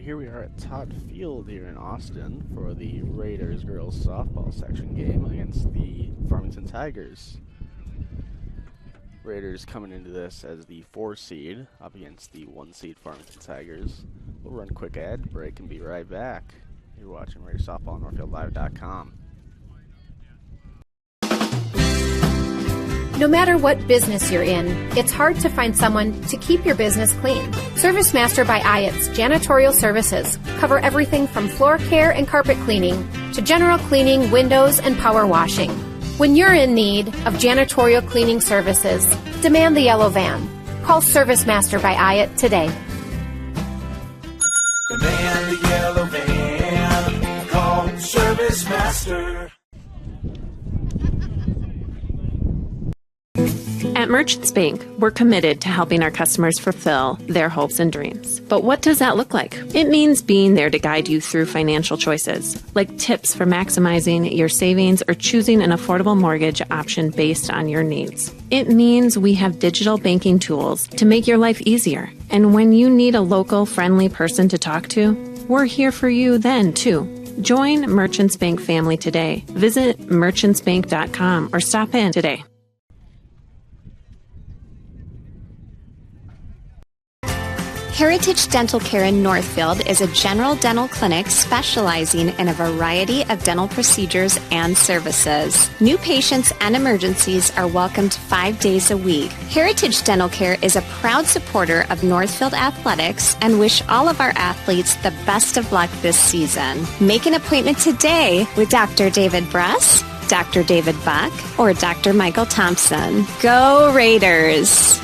here we are at Todd Field here in Austin for the Raiders girls softball section game against the Farmington Tigers. Raiders coming into this as the 4 seed up against the 1 seed Farmington Tigers. We'll run a quick ad break and be right back. You're watching Raiders softball on NorthfieldLive.com. No matter what business you're in, it's hard to find someone to keep your business clean. ServiceMaster by Ayatt's janitorial services cover everything from floor care and carpet cleaning to general cleaning, windows, and power washing. When you're in need of janitorial cleaning services, demand the yellow van. Call ServiceMaster by Ayatt today. Demand the yellow van. Call ServiceMaster. At Merchants Bank, we're committed to helping our customers fulfill their hopes and dreams. But what does that look like? It means being there to guide you through financial choices, like tips for maximizing your savings or choosing an affordable mortgage option based on your needs. It means we have digital banking tools to make your life easier. And when you need a local, friendly person to talk to, we're here for you then, too. Join Merchants Bank family today. Visit merchantsbank.com or stop in today. Heritage Dental Care in Northfield is a general dental clinic specializing in a variety of dental procedures and services. New patients and emergencies are welcomed 5 days a week. Heritage Dental Care is a proud supporter of Northfield Athletics and wish all of our athletes the best of luck this season. Make an appointment today with Dr. David Bruss, Dr. David Buck, or Dr. Michael Thompson. Go Raiders!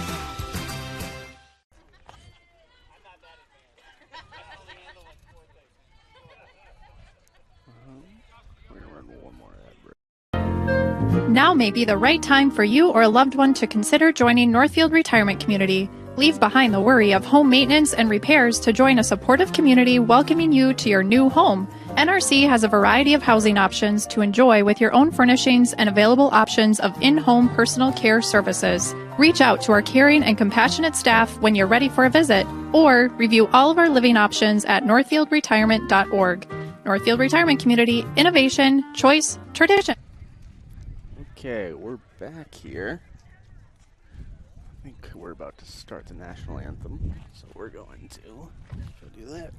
Now may be the right time for you or a loved one to consider joining Northfield Retirement Community. Leave behind the worry of home maintenance and repairs to join a supportive community welcoming you to your new home. NRC has a variety of housing options to enjoy with your own furnishings and available options of in-home personal care services. Reach out to our caring and compassionate staff when you're ready for a visit, or review all of our living options at northfieldretirement.org. Northfield Retirement Community, innovation, choice, tradition. Okay, we're back here. I think we're about to start the national anthem, so we're going to go do that.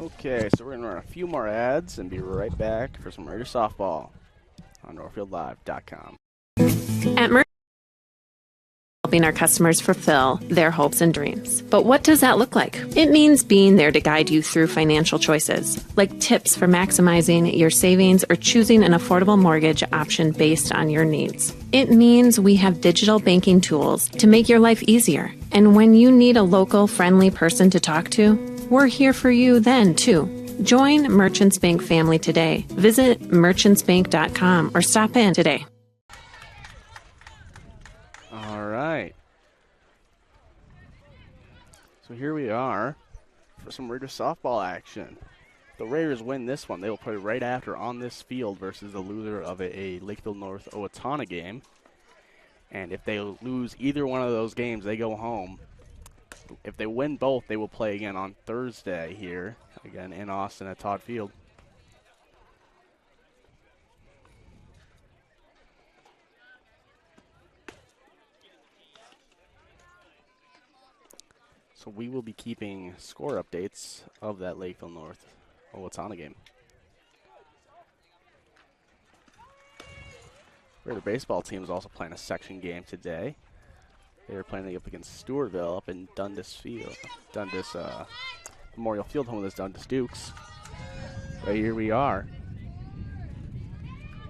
Okay, so we're going to run a few more ads and be right back for some Raider softball on NorthfieldLive.com. At helping our customers fulfill their hopes and dreams. But what does that look like? It means being there to guide you through financial choices, like tips for maximizing your savings or choosing an affordable mortgage option based on your needs. It means we have digital banking tools to make your life easier. And when you need a local, friendly person to talk to, we're here for you then, too. Join Merchants Bank family today. Visit merchantsbank.com or stop in today. All right. So here we are for some Raider softball action. If the Raiders win this one, they will play right after on this field versus the loser of a Lakeville North Owatonna game. And if they lose either one of those games, they go home. If they win both, they will play again on Thursday here, again in Austin at Todd Field. So we will be keeping score updates of that Lakeville North Owatonna game. Raider baseball team is also playing a section game today. They are playing up against Stewartville up in Dundas Field, Memorial Field, home of those Dundas Dukes. Right here we are.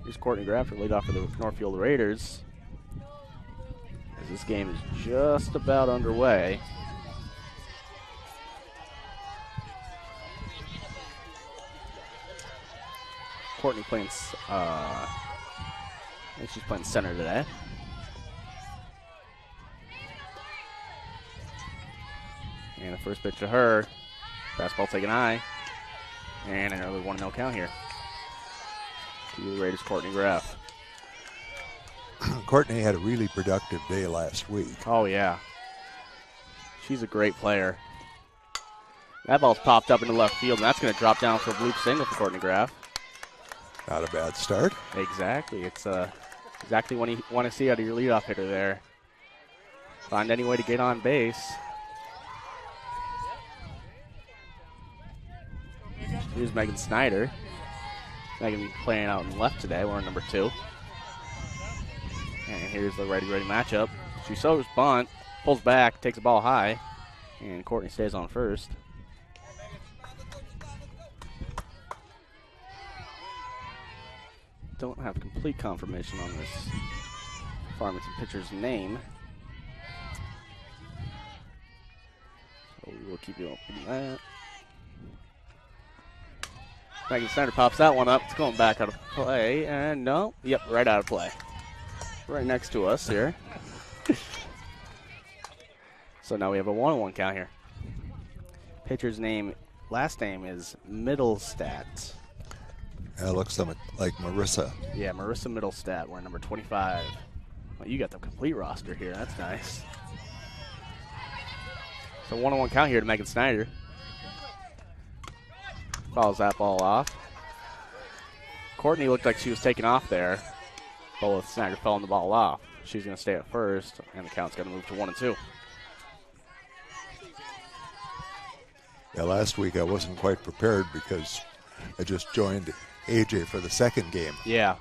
Here's Courtney Grafter lead off for the Northfield Raiders. As this game is just about underway. Courtney playing, I think she's playing center today. And the first pitch to her, fastball taken high, and an early 1-0 count here. To the Raiders, Courtney Graff. Courtney had a really productive day last week. Oh, yeah. She's a great player. That ball's popped up into left field, and that's going to drop down for a bloop single for Courtney Graff. Not a bad start. Exactly. It's exactly what you want to see out of your leadoff hitter there. Find any way to get on base. Here's Megan Snyder. Megan playing out in left today. We're in number 2. And here's the righty-righty matchup. She throws bunt, pulls back, takes the ball high, and Courtney stays on first. Don't have complete confirmation on this Farmington pitcher's name. So we will keep you up on that. Megan Snyder pops that one up. It's going back out of play. And no, yep, right out of play. Right next to us here. So now we have a 1-1 count here. Pitcher's name, last name is Middlestat. That looks like Marissa. Yeah, Marissa Middlestat. We're number 25. Well, you got the complete roster here. That's nice. So 1-1 count here to Megan Snyder. Fouls that ball off. Courtney looked like she was taking off there. But Snyder fouling the ball off. She's going to stay at first, and the count's going to move to 1-2. Yeah, last week I wasn't quite prepared because I just joined AJ for the second game. Yeah.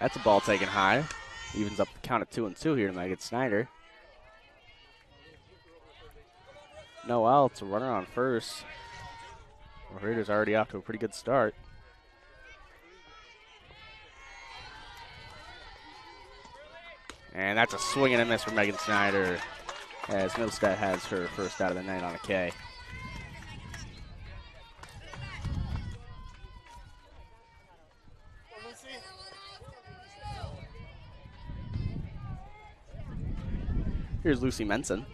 That's a ball taken high. Evens up the count at 2-2 here to Megan Snyder. No outs, a runner on first. The Raiders already off to a pretty good start. And that's a swing and a miss for Megan Snyder as Middlestat has her first out of the night on a K. Here's Lucy Menson.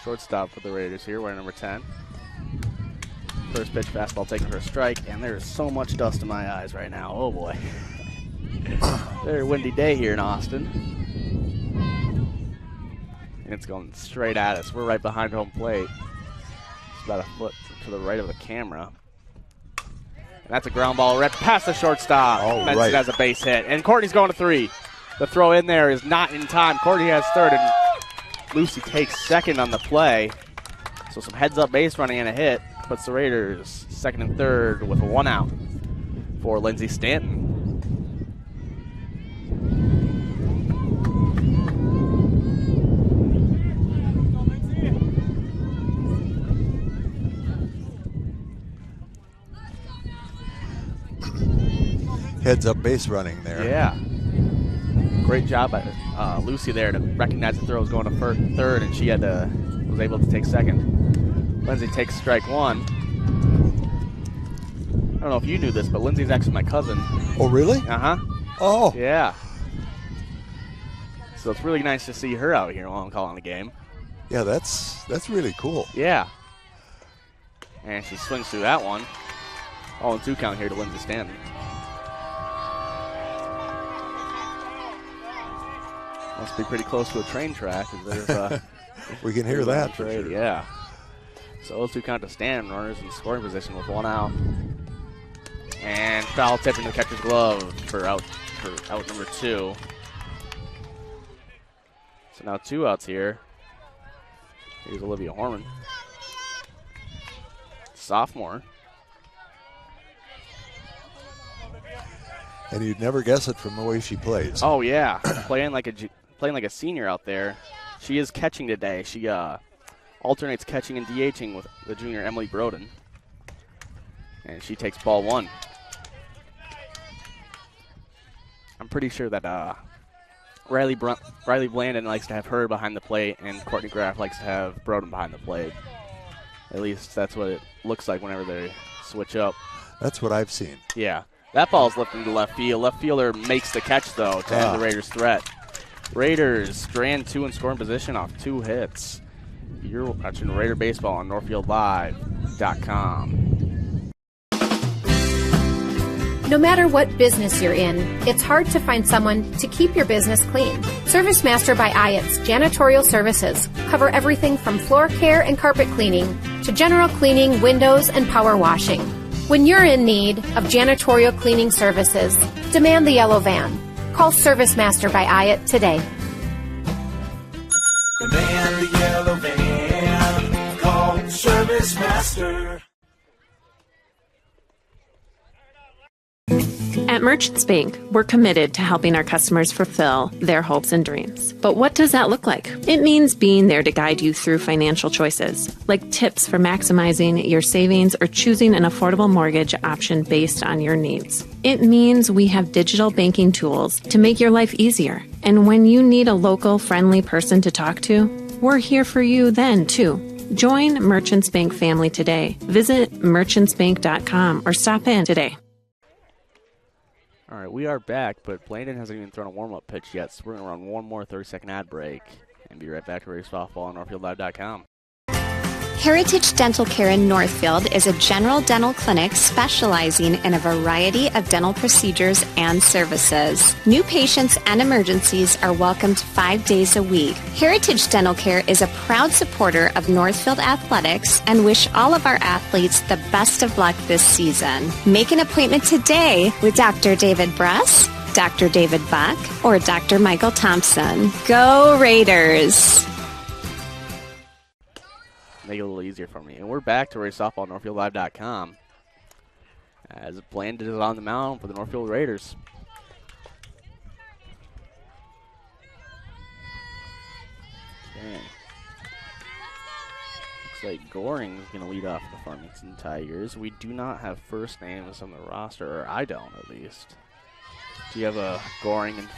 Shortstop for the Raiders here, wearing number 10. First pitch fastball taken for a strike, and there's so much dust in my eyes right now. Oh boy. Very windy day here in Austin. And it's going straight at us. We're right behind home plate. It's about a foot to the right of the camera. And that's a ground ball right past the shortstop. All Menson right. has a base hit. And Courtney's going to 3. The throw in there is not in time. Courtney has third, and Lucy takes second on the play. So some heads-up base running and a hit puts the Raiders second and third with 1 out for Lindsay Stanton. Heads-up base running there. Yeah. Great job by Lucy there to recognize the throw was going to third, and she was able to take second. Lindsay takes strike one. I don't know if you knew this, but Lindsay's actually my cousin. Oh, really? Uh-huh. Oh. Yeah. So it's really nice to see her out here while I'm calling the game. Yeah, that's really cool. Yeah. And she swings through that one. 0-2 count here to Lindsay Stanton. Must be pretty close to a train track. There's we can hear that for sure. Yeah. So 0-2 count to Stanton. Runners in scoring position with 1 out. And foul tip in the catcher's glove for out number 2. So now 2 outs here. Here's Olivia Horman. Sophomore. And you'd never guess it from the way she plays. Oh yeah, playing like a senior out there. She is catching today. She alternates catching and DHing with the junior Emily Broden. And she takes ball 1. I'm pretty sure that Riley Blandon likes to have her behind the plate, and Courtney Graff likes to have Broden behind the plate. At least that's what it looks like whenever they switch up. That's what I've seen. Yeah. That ball's lifting to left field. Left fielder makes the catch, though, to end the Raiders' threat. Raiders strand 2 in scoring position off 2 hits. You're watching Raider Baseball on NorthfieldLive.com. No matter what business you're in, it's hard to find someone to keep your business clean. ServiceMaster by Ayatt's Janitorial Services cover everything from floor care and carpet cleaning to general cleaning, windows, and power washing. When you're in need of janitorial cleaning services, demand the yellow van. Call ServiceMaster by Ayatt today. Demand the yellow van. Call ServiceMaster. At Merchants Bank, we're committed to helping our customers fulfill their hopes and dreams. But what does that look like? It means being there to guide you through financial choices, like tips for maximizing your savings or choosing an affordable mortgage option based on your needs. It means we have digital banking tools to make your life easier. And when you need a local, friendly person to talk to, we're here for you then, too. Join Merchants Bank family today. Visit merchantsbank.com or stop in today. All right, we are back, but Blandon hasn't even thrown a warm-up pitch yet, so we're going to run one more 30-second ad break and be right back to Raiders Softball on NorthfieldLive.com. Heritage Dental Care in Northfield is a general dental clinic specializing in a variety of dental procedures and services. New patients and emergencies are welcomed 5 days a week. Heritage Dental Care is a proud supporter of Northfield Athletics and wish all of our athletes the best of luck this season. Make an appointment today with Dr. David Bruss, Dr. David Buck, or Dr. Michael Thompson. Go Raiders! Make it a little easier for me. And we're back to Raiders Softball, NorthfieldLive.com, as Blandon is on the mound for the Northfield Raiders. Okay. Looks like Goring is going to lead off the Farmington Tigers. We do not have first names on the roster, or I don't at least. Do you have a Goring in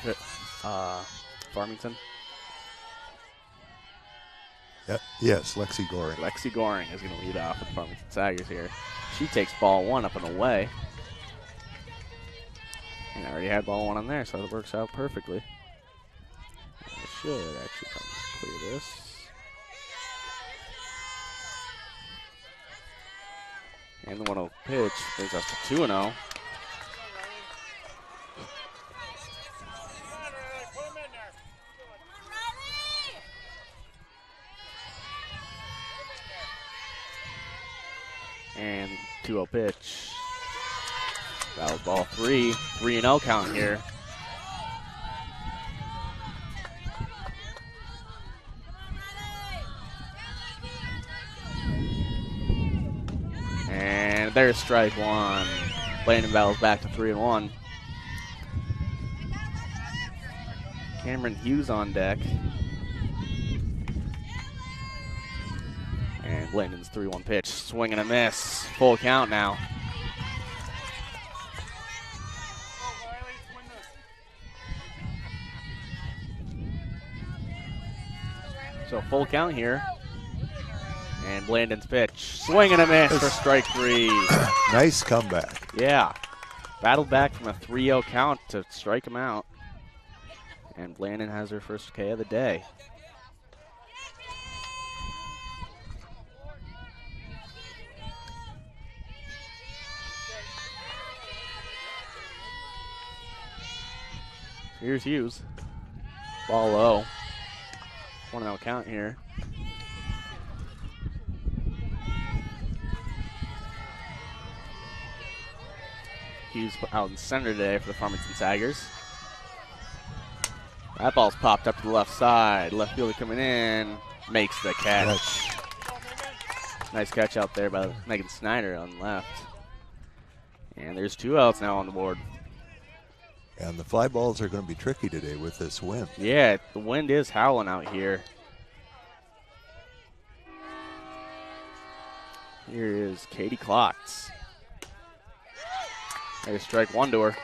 Farmington? Yes, Lexi Goring. Lexi Goring is going to lead off with the Farmington Tigers here. She takes ball 1 up and away. And I already had ball 1 on there, so it works out perfectly. I should actually come clear this. And the 1-0 pitch brings us to 2-0. And 2-0 pitch. That was ball 3. 3-0 count here. there's strike one. Landon battles back to 3-1. Cameron Hughes on deck. And Landon's 3-1 pitch. Swing and a miss. Full count now. So full count here. And Landon's pitch. Swing and a miss for strike 3. Nice comeback. Yeah. Battled back from a 3-0 count to strike him out. And Landon has her first K of the day. Here's Hughes. Ball low. 1-0 count here. Hughes out in center today for the Farmington Tigers. That ball's popped up to the left side. Left fielder coming in. Makes the catch. Nice catch out there by Megan Snyder on the left. And there's 2 outs now on the board. And the fly balls are going to be tricky today with this wind. Yeah, the wind is howling out here. Here is Katie Klotz. There's strike 1 to her.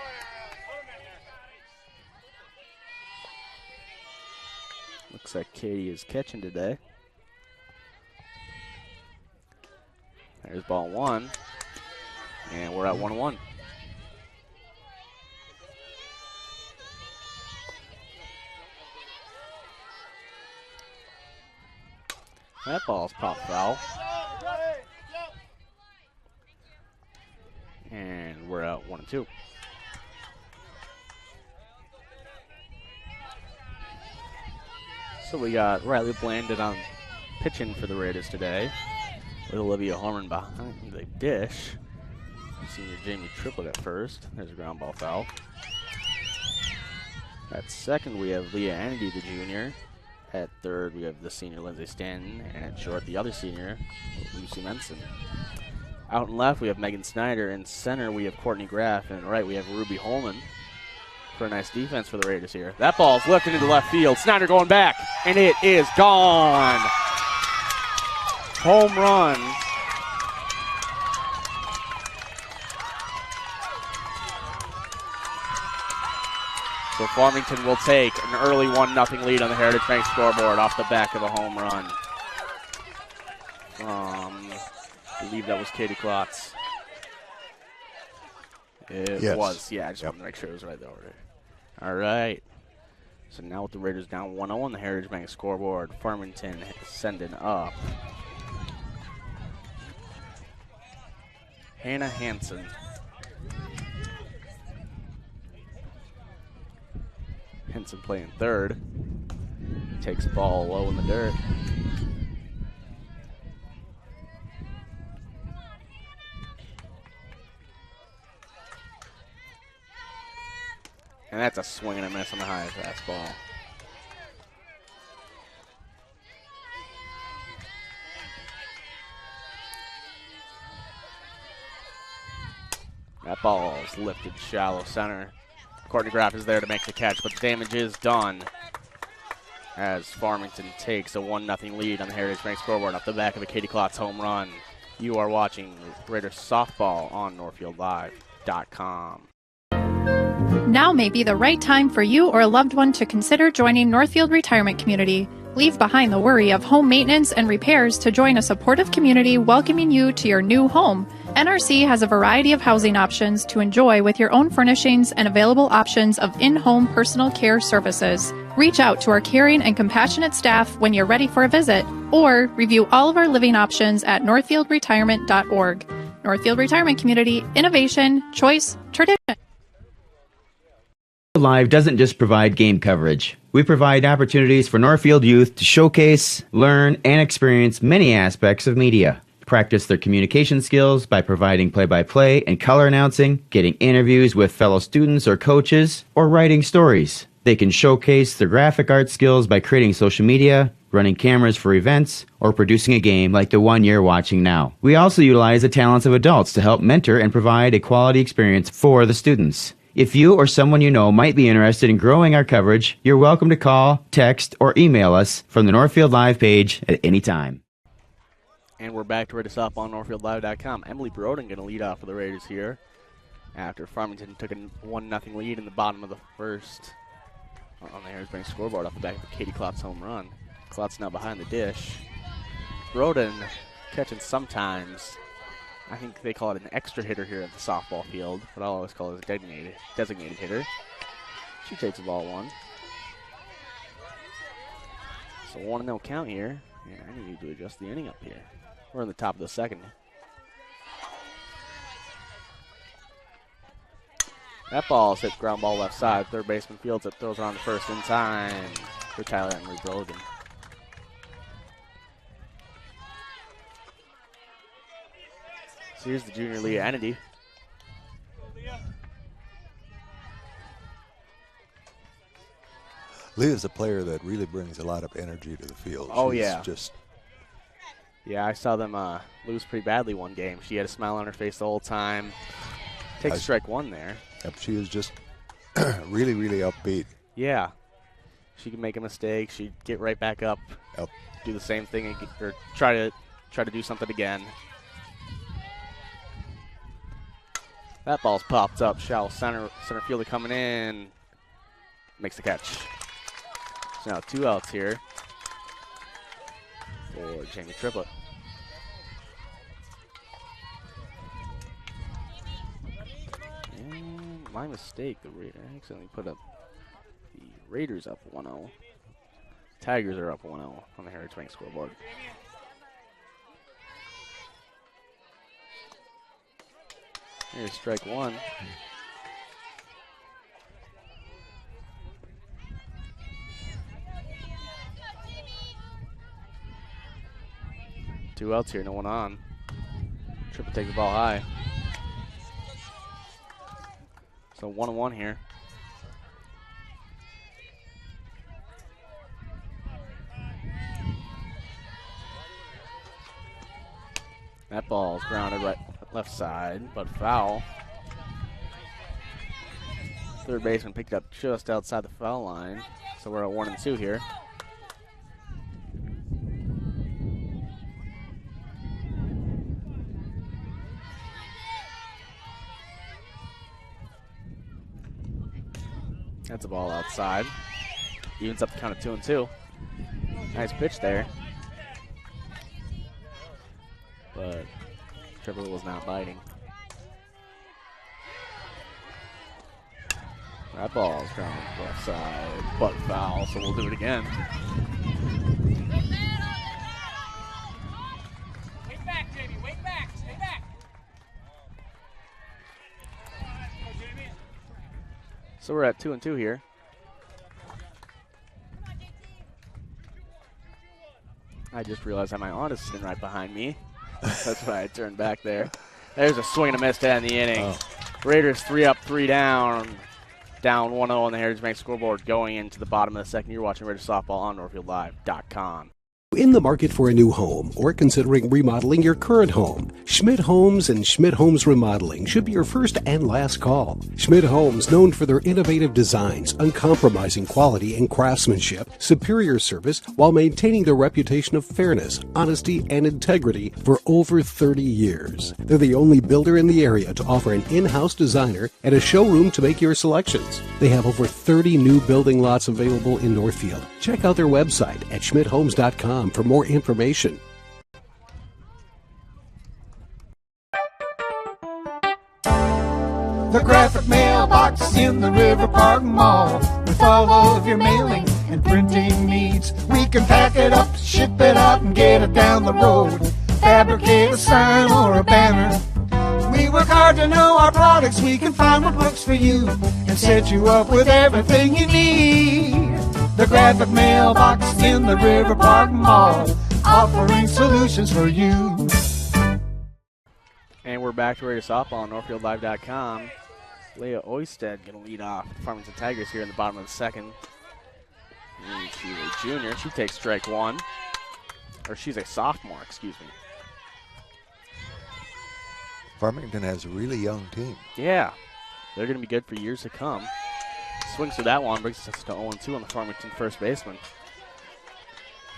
Looks like Katie is catching today. There's ball 1. And we're at 1-1. That ball's popped foul. And we're out 1-2. So we got Riley Blandon on pitching for the Raiders today, with Olivia Harmon behind the dish. Senior Jamie Triplett at first. There's a ground ball foul. At second, we have Leah Andy, the junior. At third, we have the senior Lindsay Stanton. And at short, the other senior, Lucy Menson. Out and left, we have Megan Snyder. In center, we have Courtney Graff. And right, we have Ruby Holman. For a nice defense for the Raiders here. That ball's lifted into left field. Snyder going back, and it is gone. Home run. So Farmington will take an early 1-0 lead on the Heritage Bank scoreboard off the back of a home run. I believe that was Katie Klotz. It was. Yeah, I just wanted to make sure it was right there. All right. So now with the Raiders down 1-0 on the Heritage Bank scoreboard, Farmington sending up Hannah Hansen. Henson playing third. Takes the ball low in the dirt. And that's a swing and a miss on the high fastball. That ball is lifted shallow center. Courtney Graff is there to make the catch, but the damage is done as Farmington takes a 1-0 lead on the Heritage Bank scoreboard off the back of a Katie Klotz home run. You are watching Raiders softball on NorthfieldLive.com. Now may be the right time for you or a loved one to consider joining Northfield Retirement Community. Leave behind the worry of home maintenance and repairs to join a supportive community welcoming you to your new home. NRC has a variety of housing options to enjoy with your own furnishings and available options of in-home personal care services. Reach out to our caring and compassionate staff when you're ready for a visit, or review all of our living options at northfieldretirement.org. Northfield Retirement Community, innovation, choice, tradition. Live doesn't just provide game coverage. We provide opportunities for Northfield youth to showcase, learn, and experience many aspects of media. Practice their communication skills by providing play-by-play and color announcing, getting interviews with fellow students or coaches, or writing stories. They can showcase their graphic art skills by creating social media, running cameras for events, or producing a game like the one you're watching now. We also utilize the talents of adults to help mentor and provide a quality experience for the students. If you or someone you know might be interested in growing our coverage, you're welcome to call, text, or email us from the Northfield Live page at any time. And we're back to Raiders softball on NorthfieldLive.com. Emily Broden going to lead off for the Raiders here after Farmington took a 1-0 lead in the bottom of the first on the Harrisburg scoreboard off the back of Katie Klotz home run. Klotz now behind the dish. Broden catching sometimes. I think they call it an extra hitter here at the softball field, but I'll always call it a designated hitter. She takes the ball one. So 1-0 count here. Yeah, I need to adjust the inning up here. We're in the top of the second. That ball is hit ground ball left side. Third baseman fields it, throws it on the first in time for Tyler Emily Broden. So here's the junior Leah Ennedy. Leah's a player that really brings a lot of energy to the field. Oh, She's yeah. Just Yeah, I saw them lose pretty badly one game. She had a smile on her face the whole time. Takes strike one there. Yep, she is just really, really upbeat. Yeah. She can make a mistake. She'd get right back up, Yep. do the same thing, or try to do something again. That ball's popped up. Shallow center fielder coming in. Makes the catch. So now 2 outs here for Jamie Triplett. And my mistake. I accidentally put up the Raiders up 1-0. Tigers are up 1-0 on the Heritage Bank scoreboard. Here's strike one. Two outs here, no one on. Triple takes the ball high. So 1-1 here. That ball's grounded right left side, but foul. Third baseman picked up just outside the foul line, so we're at 1-2 here. That's a ball outside. Evens up the count of 2-2. Nice pitch there. But Trevor was not biting. That ball is grounded left side, but foul, so we'll do it again. Wait back, Jamie. Wait back. Stay back. So we're at 2-2 here. I just realized that my aunt is sitting right behind me. That's why I turned back there. There's a swing and a miss to end the inning. Oh. Raiders 3 up, 3 down. Down 1-0 on the Heritage Bank scoreboard going into the bottom of the second. You're watching Raiders softball on NorthfieldLive.com. In the market for a new home or considering remodeling your current home, Schmidt Homes and Schmidt Homes Remodeling should be your first and last call. Schmidt Homes, known for their innovative designs, uncompromising quality and craftsmanship, superior service, while maintaining their reputation of fairness, honesty, and integrity for over 30 years. They're the only builder in the area to offer an in-house designer and a showroom to make your selections. They have over 30 new building lots available in Northfield. Check out their website at schmidthomes.com for more information. The graphic mailbox in the River Park Mall. With all of your mailing and printing needs, we can pack it up, ship it out, and get it down the road. Fabricate a sign or a banner. We work hard to know our products. We can find what works for you and set you up with everything you need. The graphic mailbox in the River Park Mall, offering solutions for you. And we're back to Raiders softball on NorthfieldLive.com. Leah Oisted going to lead off the Farmington Tigers here in the bottom of the second. She's a junior. She takes strike one. Or she's a sophomore, excuse me. Farmington has a really young team. Yeah. They're going to be good for years to come. Swings through that one, brings us to 0-2 on the Farmington first baseman.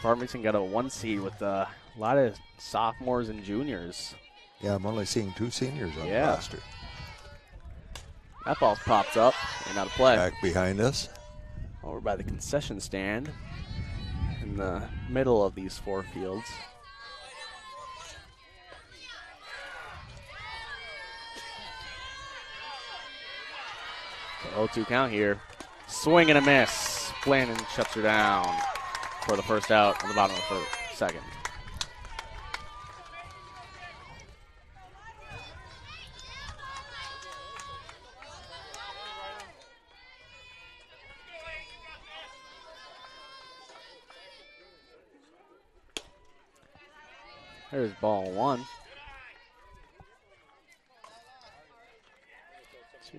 Farmington got a 1 seed with a lot of sophomores and juniors. Yeah, I'm only seeing 2 seniors on the roster. That ball's popped up and out of play. Back behind us. Over by the concession stand in the middle of these 4 fields. So 0-2 count here. Swing and a miss. Blandon shuts her down for the first out on the bottom of the second. There's ball 1. To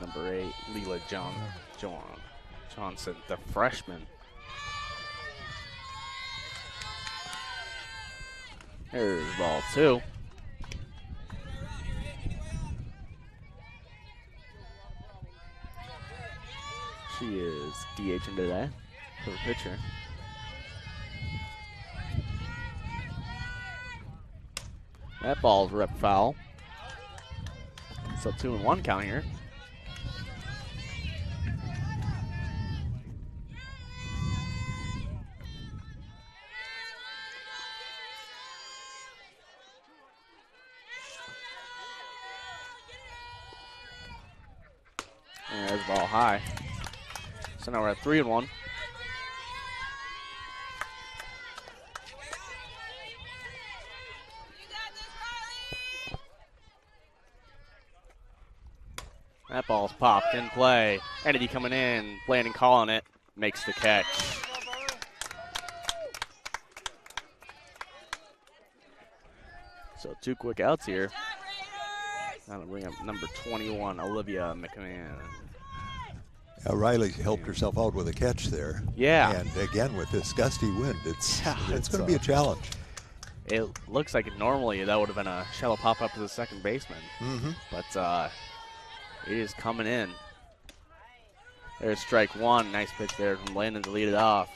number 8, Leela Johnson, the freshman. There's ball 2. She is DHing today for the pitcher. That ball's ripped foul. So 2-1 count here. And there's the ball high. So now we're at 3-1. That ball's popped in play. Kennedy coming in, Blandon calling it, makes the catch. So 2 quick outs here. Now to bring up number 21, Olivia McMahon. Riley helped herself out with a catch there. Yeah. And again, with this gusty wind, it's going to be a challenge. It looks like normally that would have been a shallow pop-up to the second baseman. But it is coming in. There's strike 1. Nice pitch there from Blandon to lead it off.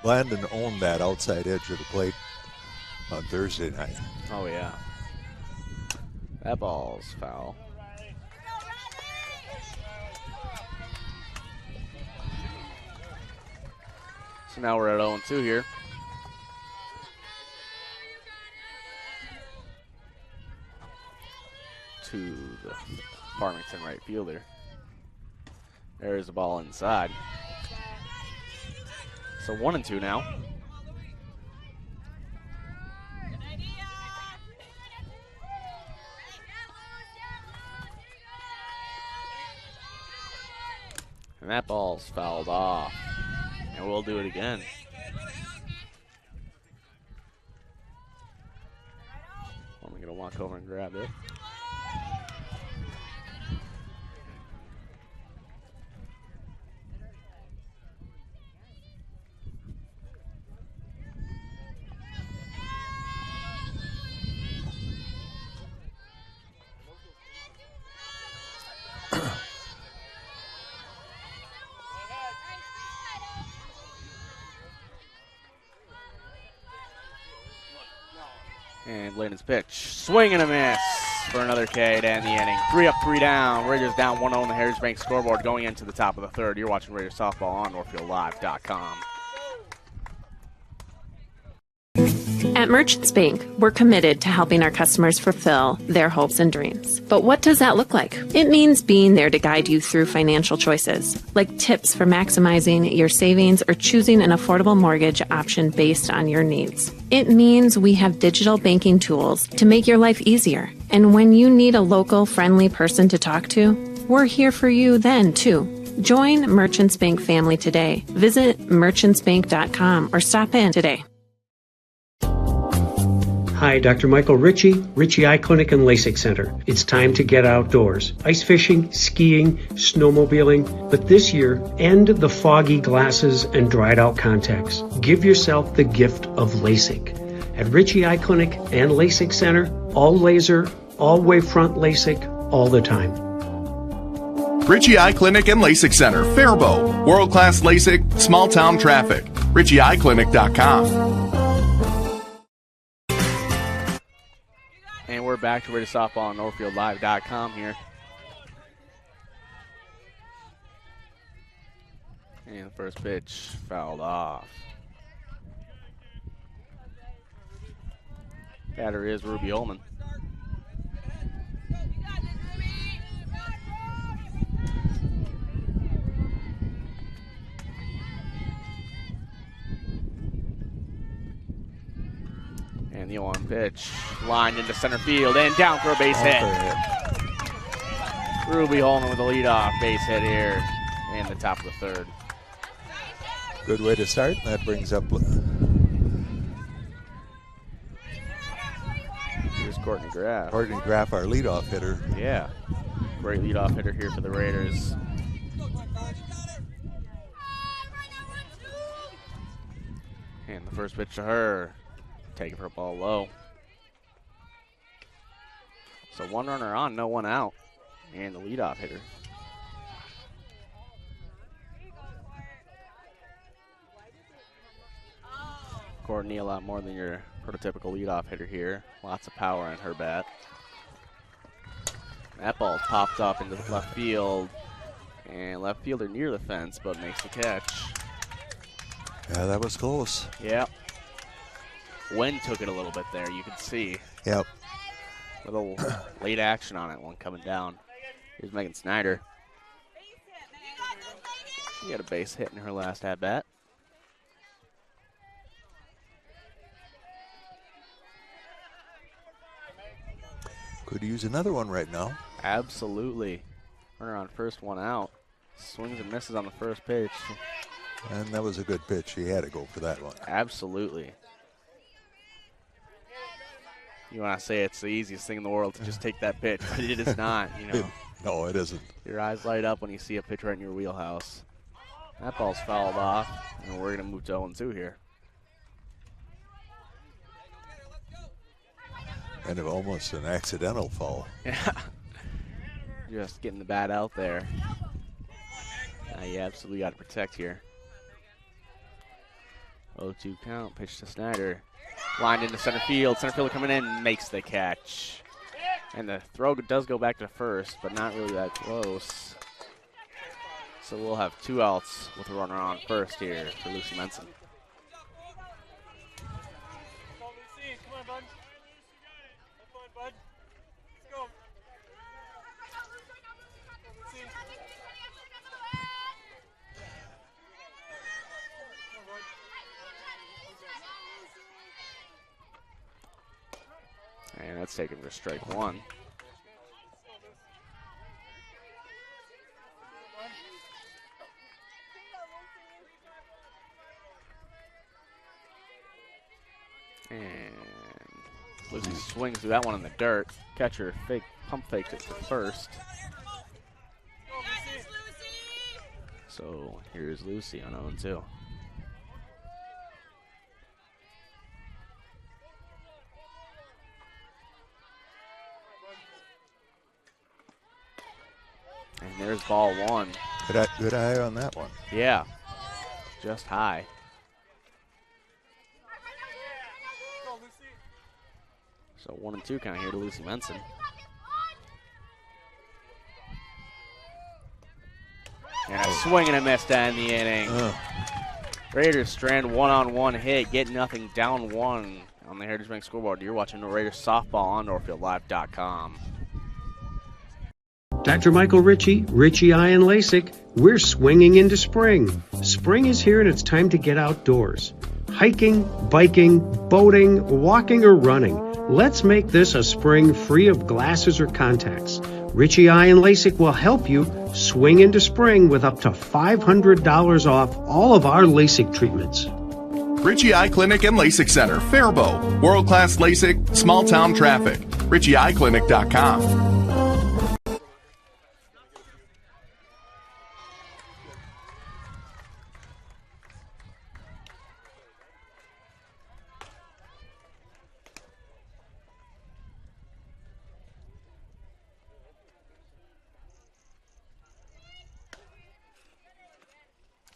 Blandon owned that outside edge of the plate on Thursday night. Oh, yeah. That ball's foul. So now we're at 0-2 here. To the Farmington right fielder. There's the ball inside. So 1-2 now. And that ball's fouled off. And we'll do it again. I'm going to walk over and grab it. And Blandon's pitch. Swing and a miss for another K to end the inning. 3 up, 3 down. Raiders down 1-0 on the Heritage Bank scoreboard going into the top of the third. You're watching Raiders Softball on NorthfieldLive.com. At Merchants Bank, we're committed to helping our customers fulfill their hopes and dreams. But what does that look like? It means being there to guide you through financial choices, like tips for maximizing your savings or choosing an affordable mortgage option based on your needs. It means we have digital banking tools to make your life easier. And when you need a local, friendly person to talk to, we're here for you then, too. Join Merchants Bank family today. Visit merchantsbank.com or stop in today. Hi, Dr. Michael Ritchie, Ritchie Eye Clinic and LASIK Center. It's time to get outdoors. Ice fishing, skiing, snowmobiling, but this year, end the foggy glasses and dried out contacts. Give yourself the gift of LASIK. At Ritchie Eye Clinic and LASIK Center, all laser, all wavefront LASIK, all the time. Ritchie Eye Clinic and LASIK Center, Faribault. World-class LASIK, small-town traffic. RitchieEyeClinic.com. And we're back to Raider Softball on NorthfieldLive.com here. And the first pitch fouled off. Batter is Ruby Ullman. And the 1 pitch lined into center field and down for a base hit. Ruby Ullman with a leadoff base hit here in the top of the 3rd. Good way to start. That brings up. Here's Courtney Graff. Courtney Graff, our leadoff hitter. Yeah, great leadoff hitter here for the Raiders. And the first pitch to her. Taking her ball low. So 1 runner on, no one out. And the leadoff hitter. Courtney, a lot more than your prototypical leadoff hitter here. Lots of power in her bat. That ball popped up into the left field. And left fielder near the fence, but makes the catch. Yeah, that was close. Yep. Wind took it a little bit there, you can see. Yep. Little late action on it, one coming down. Here's Megan Snyder. She had a base hit in her last at-bat. Could use another one right now. Absolutely. Runner on first, 1 out. Swings and misses on the first pitch. And that was a good pitch. He had to go for that one. Absolutely. You want to say it's the easiest thing in the world to just take that pitch, but it is not, you know. No, it isn't. Your eyes light up when you see a pitch right in your wheelhouse. That ball's fouled off, and we're going to move to 0-2 here. Kind of almost an accidental foul. Yeah. Just getting the bat out there. You absolutely got to protect here. 0-2 count, pitch to Snyder. Lined into center field. Center fielder coming in, makes the catch. And the throw does go back to first, but not really that close. So we'll have 2 outs with a runner on first here for Lucy Menson. Come on, bud. Have fun, bud. Let's go. And that's taken for strike 1. And Lucy swings through that one in the dirt. Catcher pump faked it to first. So here's Lucy on 0-2. And there's ball 1. Good eye on that one. Yeah, just high. So 1-2 count here to Lucy Menson. And a swing and a miss to end the inning. Raiders strand 1-on-1 hit, get nothing, down 1 on the Heritage Bank scoreboard. You're watching the Raiders softball on NorthfieldLive.com. Dr. Michael Ritchie, Ritchie Eye and LASIK, we're swinging into spring. Spring is here and it's time to get outdoors. Hiking, biking, boating, walking or running. Let's make this a spring free of glasses or contacts. Ritchie Eye and LASIK will help you swing into spring with up to $500 off all of our LASIK treatments. Richie Eye Clinic and LASIK Center, Faribault. World-class LASIK, small-town traffic. RichieEyeClinic.com.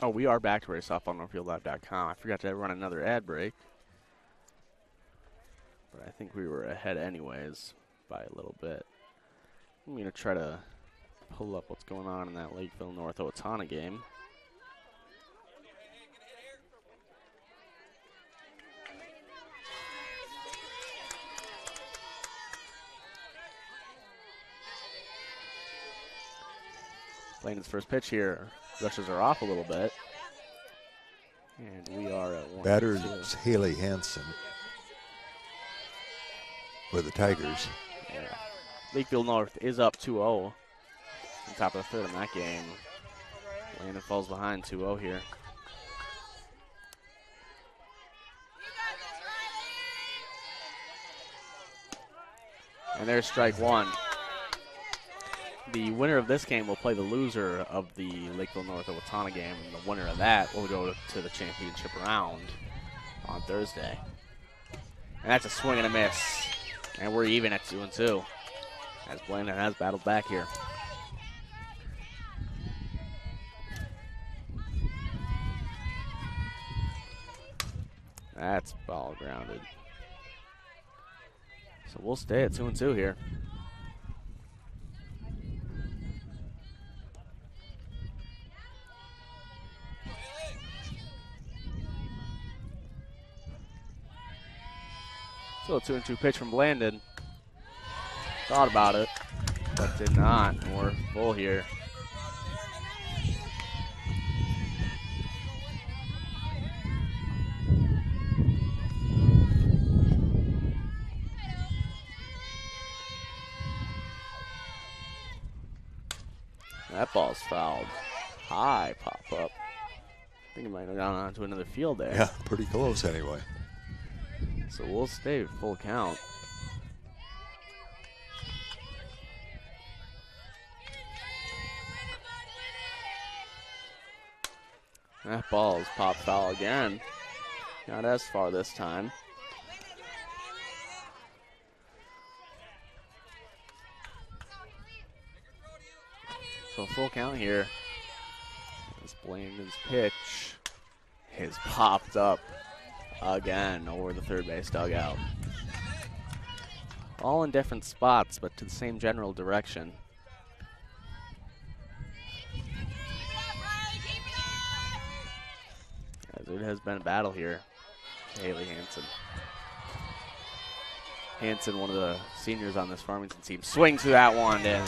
Oh, we are back to race off on NorthfieldLive.com. I forgot to run another ad break. But I think we were ahead anyways by a little bit. I'm going to try to pull up what's going on in that Lakeville North Owatonna game. Blandon's first pitch here. Rushes are off a little bit. And we are at 1. Batter is Haley Hansen for the Tigers. Yeah. Lakeville North is up 2-0 on top of the third in that game. Blandon falls behind 2-0 here. And there's strike one. The winner of this game will play the loser of the Lakeville North Owatonna game, and the winner of that will go to the championship round on Thursday. And that's a swing and a miss. And we're even at 2-2 as Blandon has battled back here. That's ball grounded. So we'll stay at 2-2 here. Still a 2-2 pitch from Blandon. Thought about it, but did not. And we're full here. That ball's fouled. High pop up. I think it might have gone on to another field there. Yeah, pretty close anyway. So we'll stay full count. That ball is popped foul again. Not as far this time. So full count here. This Blandon's pitch is popped up again over the third base dugout. All in different spots, but to the same general direction. As it has been a battle here. Haley Hansen. Hansen, one of the seniors on this Farmington team, swings through that one and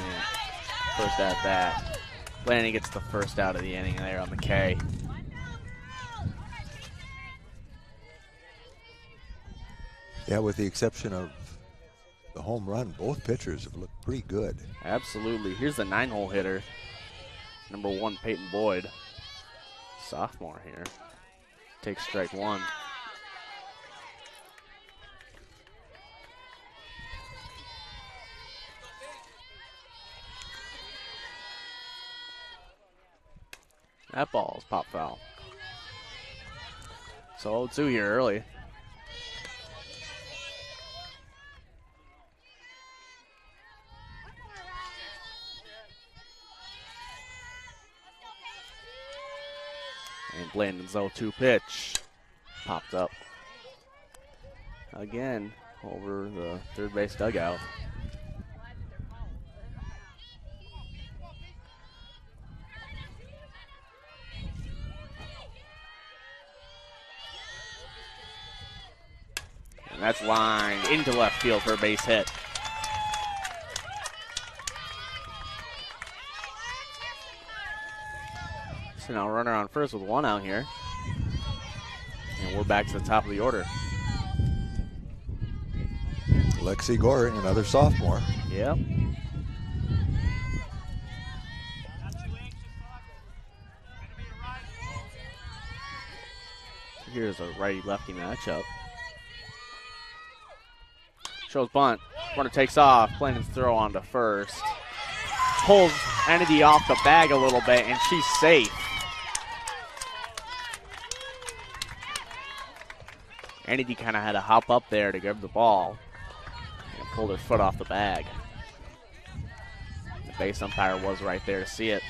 first at bat. Blandon gets the first out of the inning there on the K. Yeah, with the exception of the home run, both pitchers have looked pretty good. Absolutely. Here's the 9-hole hitter. Number 1, Peyton Boyd. Sophomore here. Takes strike one. That ball is pop foul. So 0-2 here early. And Blandon's 0-2 pitch popped up again over the third base dugout. And that's lined into left field for a base hit. So now runner on first with 1 out here. And we're back to the top of the order. Lexi Goring, another sophomore. Yep. So here's a righty-lefty matchup. Shows bunt. Runner takes off. Planning to throw on to first. Pulls Entity off the bag a little bit, and she's safe. Entity kind of had to hop up there to grab the ball and pulled her foot off the bag. The base umpire was right there to see it.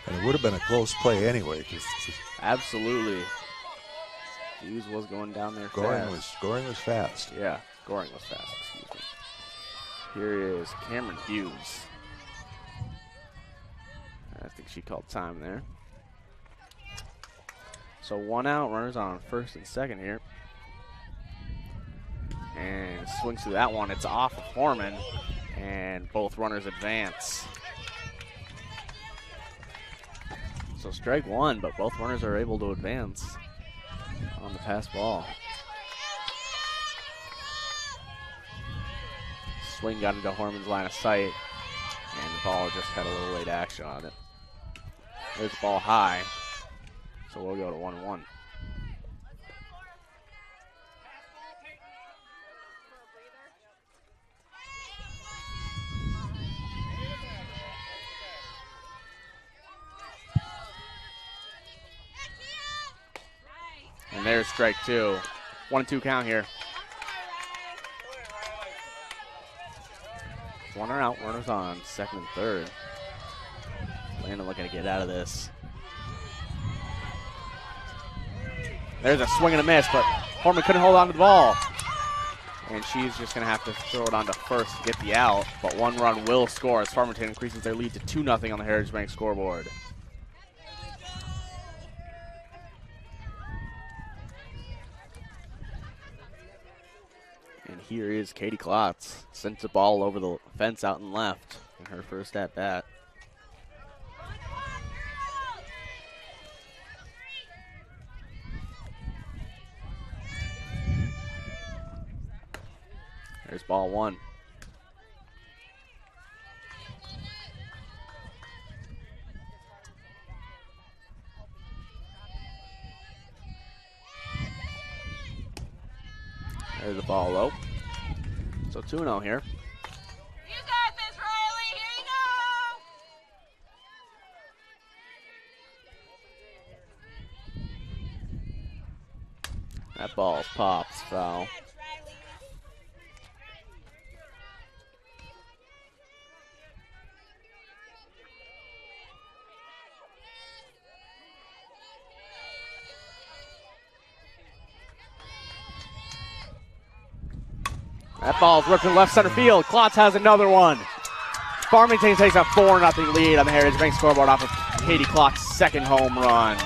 And it would have been a close play anyway. Absolutely. Hughes was going down there fast. Goring was fast. Yeah, Goring was fast, excuse me. Here is Cameron Hughes. I think she called time there. So 1 out, runners on first and second here. And swings through that one. It's off of Foreman, and both runners advance. So strike one, but both runners are able to advance on the pass ball. Swing got into Horman's line of sight, and the ball just had a little late action on it. There's the ball high, so we'll go to 1-1. And there's strike two. 1-2 count here. Runner out, runners on, second and third. Landon looking to get out of this. There's a swing and a miss, but Horman couldn't hold on to the ball. And she's just going to have to throw it on to first to get the out. But one run will score as Farmington increases their lead to 2-0 on the Heritage Bank scoreboard. And here is Katie Klotz. Sent the ball over the fence out and left in her first at bat. There's ball one. There's the ball low. So 2-0 here. You got this, Riley. Here you go. That ball pops, foul. That ball's ripped to left center field. Klotz has another one. Farmington takes a 4-0 lead on the Heritage Bank scoreboard off of Katie Klotz's second home run.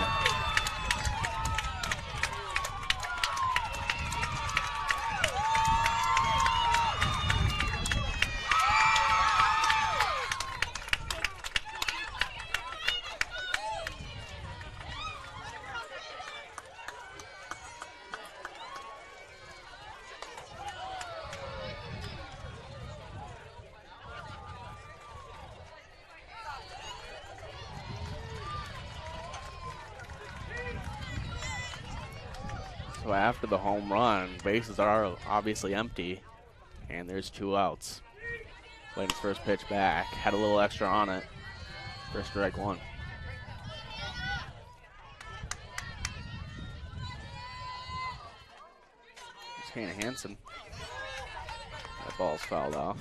So after the home run, bases are obviously empty, and there's 2 outs. Played his first pitch back, had a little extra on it. First strike one. It's Hannah Hansen. That ball's fouled off.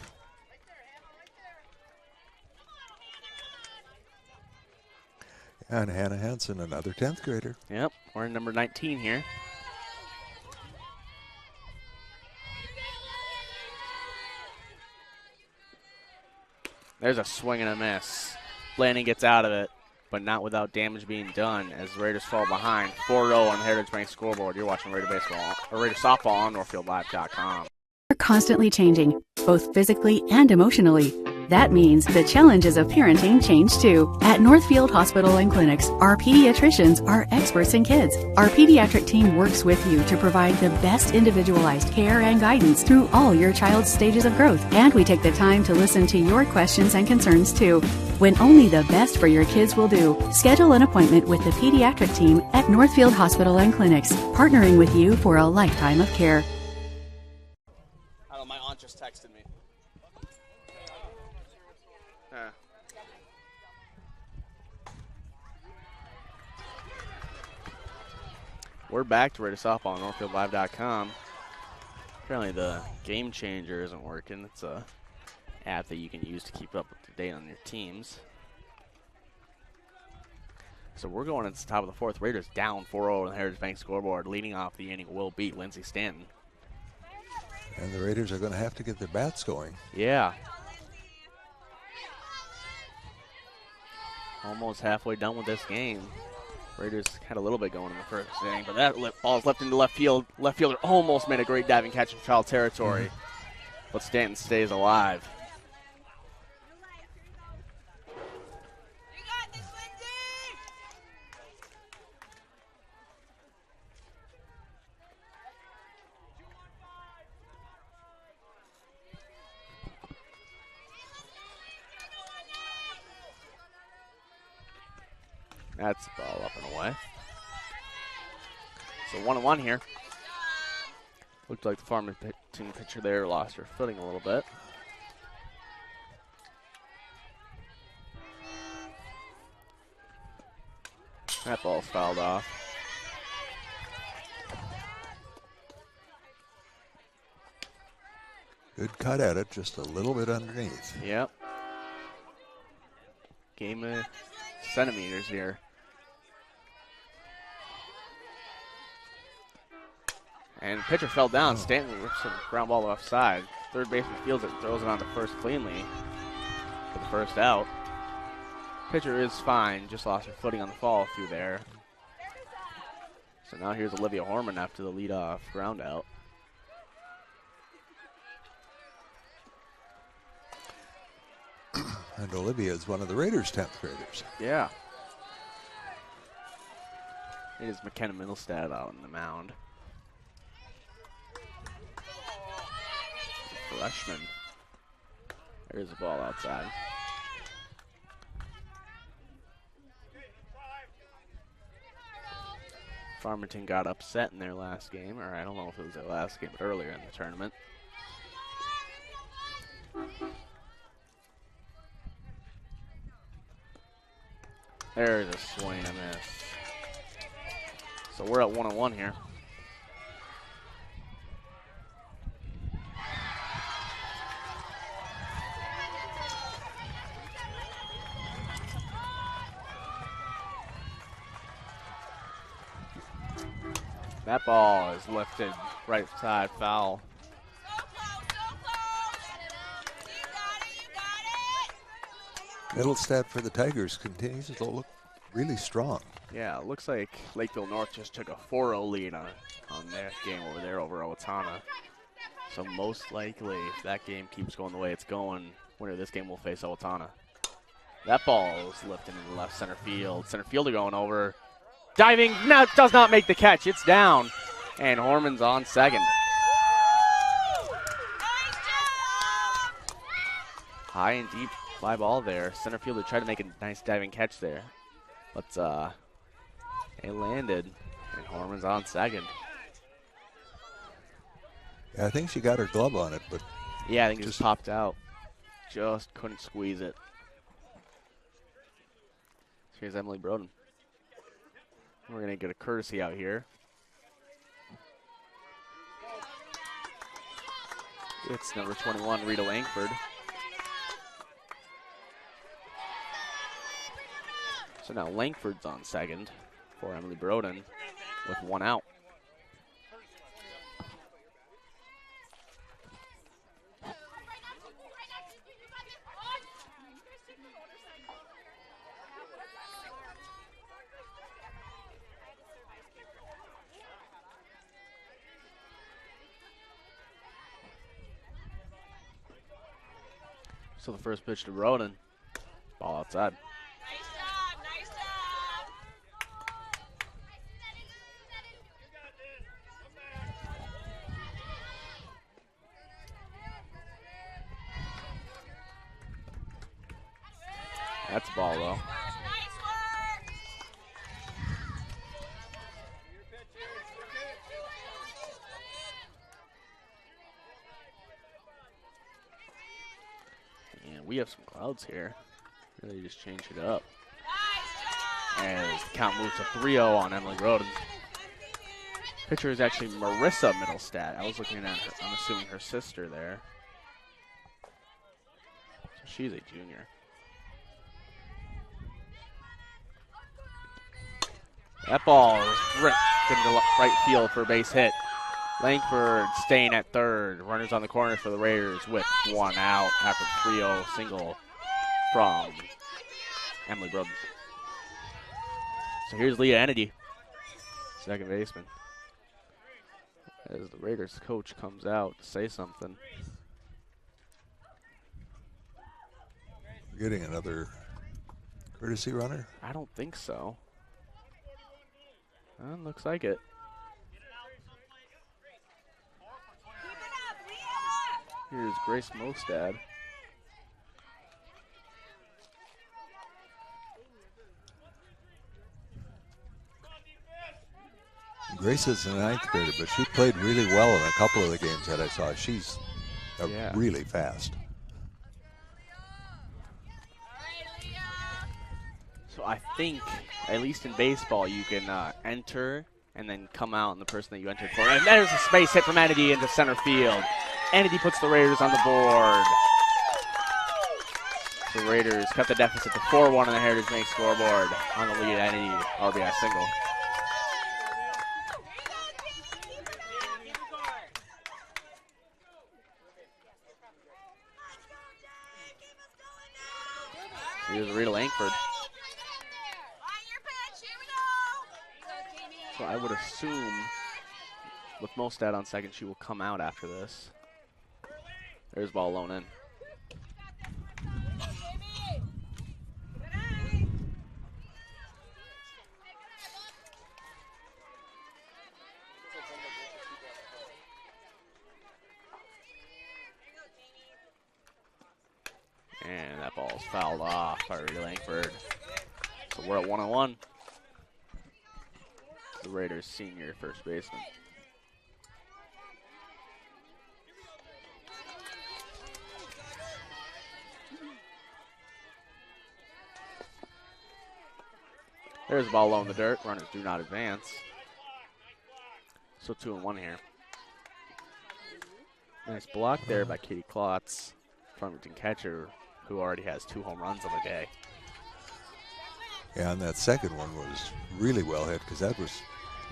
And Hannah Hansen, another 10th grader. Yep, we're in number 19 here. There's a swing and a miss. Blanding gets out of it, but not without damage being done as the Raiders fall behind 4-0 on the Heritage Bank scoreboard. You're watching Raider Baseball or Raider Softball on NorthfieldLive.com. We're constantly changing, both physically and emotionally. That means the challenges of parenting change too. At Northfield Hospital and Clinics, our pediatricians are experts in kids. Our pediatric team works with you to provide the best individualized care and guidance through all your child's stages of growth. And we take the time to listen to your questions and concerns too. When only the best for your kids will do. Schedule an appointment with the pediatric team at Northfield Hospital and Clinics, partnering with you for a lifetime of care. I don't know, my aunt just texted me. We're back to Raider Softball on NorthfieldLive.com. Apparently the Game Changer isn't working. It's a app that you can use to keep up to date on your teams. So we're going into the top of the fourth. Raiders down 4-0 on the Heritage Bank scoreboard. Leading off the inning will beat Lindsey Stanton. And the Raiders are going to have to get their bats going. Yeah. Almost halfway done with this game. Raiders had a little bit going in the first inning, but that ball's left into left field. Left fielder almost made a great diving catch in foul territory, but Stanton stays alive. That's the ball up and away. So 1-1 here. Looked like the Farmington pitcher there lost her footing a little bit. That ball's fouled off. Good cut at it, just a little bit underneath. Yep. Game of centimeters here. And the pitcher fell down. Stanton rips a ground ball left side. Third baseman fields it, throws it on to first cleanly for the first out. Pitcher is fine, just lost her footing on the fall through there. So now here's Olivia Horman after the leadoff ground out. And Olivia is one of the Raiders' 10th graders. Yeah. It is McKenna Middlestad out on the mound. Freshman. There's the ball outside. Farmington got upset in their last game, or I don't know if it was their last game, but earlier in the tournament. There's a swing and a miss. So we're at 1-1 here. That ball is lifted right side foul. Middlestad for the Tigers continues to look really strong. Yeah, it looks like Lakeville North just took a 4-0 lead on their game over there over Owatonna. So most likely, if that game keeps going the way it's going, winner of this game will face Owatonna. That ball is lifted into left center field. Center fielder going over. Diving, no, does not make the catch. It's down. And Horman's on second. High and deep fly ball there. Center fielder tried to make a nice diving catch there. But it landed. And Horman's on second. Yeah, I think she got her glove on it, but... Yeah, I think it just popped out. Just couldn't squeeze it. Here's Emily Broden. We're going to get a courtesy out here. It's number 21, Rita Langford. So now Langford's on second for Emily Broden with one out. So the first pitch to Roden. Ball outside. That's a ball, though. And we have some clouds here. Really just change it up. As the count moves to 3-0 on Emily Roden. Pitcher is actually Marissa Middlestat. I was looking at her, I'm assuming her sister there. So she's a junior. That ball is ripped into right field for a base hit. Langford staying at third. Runners on the corner for the Raiders with one out after 3-0 single from Emily Broden. So here's Leah Ennedy, second baseman. As the Raiders coach comes out to say something. Getting another courtesy runner? I don't think so. Looks like it. Here's Grace Mostad. Grace is a ninth grader, but she played really well in a couple of the games that I saw. She's really fast. So I think, at least in baseball, you can enter and then come out and the person that you entered for. And there's a space hit from Ennedy into center field. Ennedy puts the Raiders on the board. The Raiders cut the deficit to 4-1 on the Heritage Bank scoreboard on the lead. Ennedy RBI single. Here's Rita Langford. So I would assume with Mostad on second, she will come out after this. There's ball alone in. And that ball's fouled off by Rita Langford. So we're at 1-1. The Raiders senior first baseman. There's the ball low in the dirt. Runners do not advance. So 2-1 here. Nice block there by Katie Klotz, Farmington catcher, who already has 2 home runs on the day. Yeah, and that second one was really well hit because that was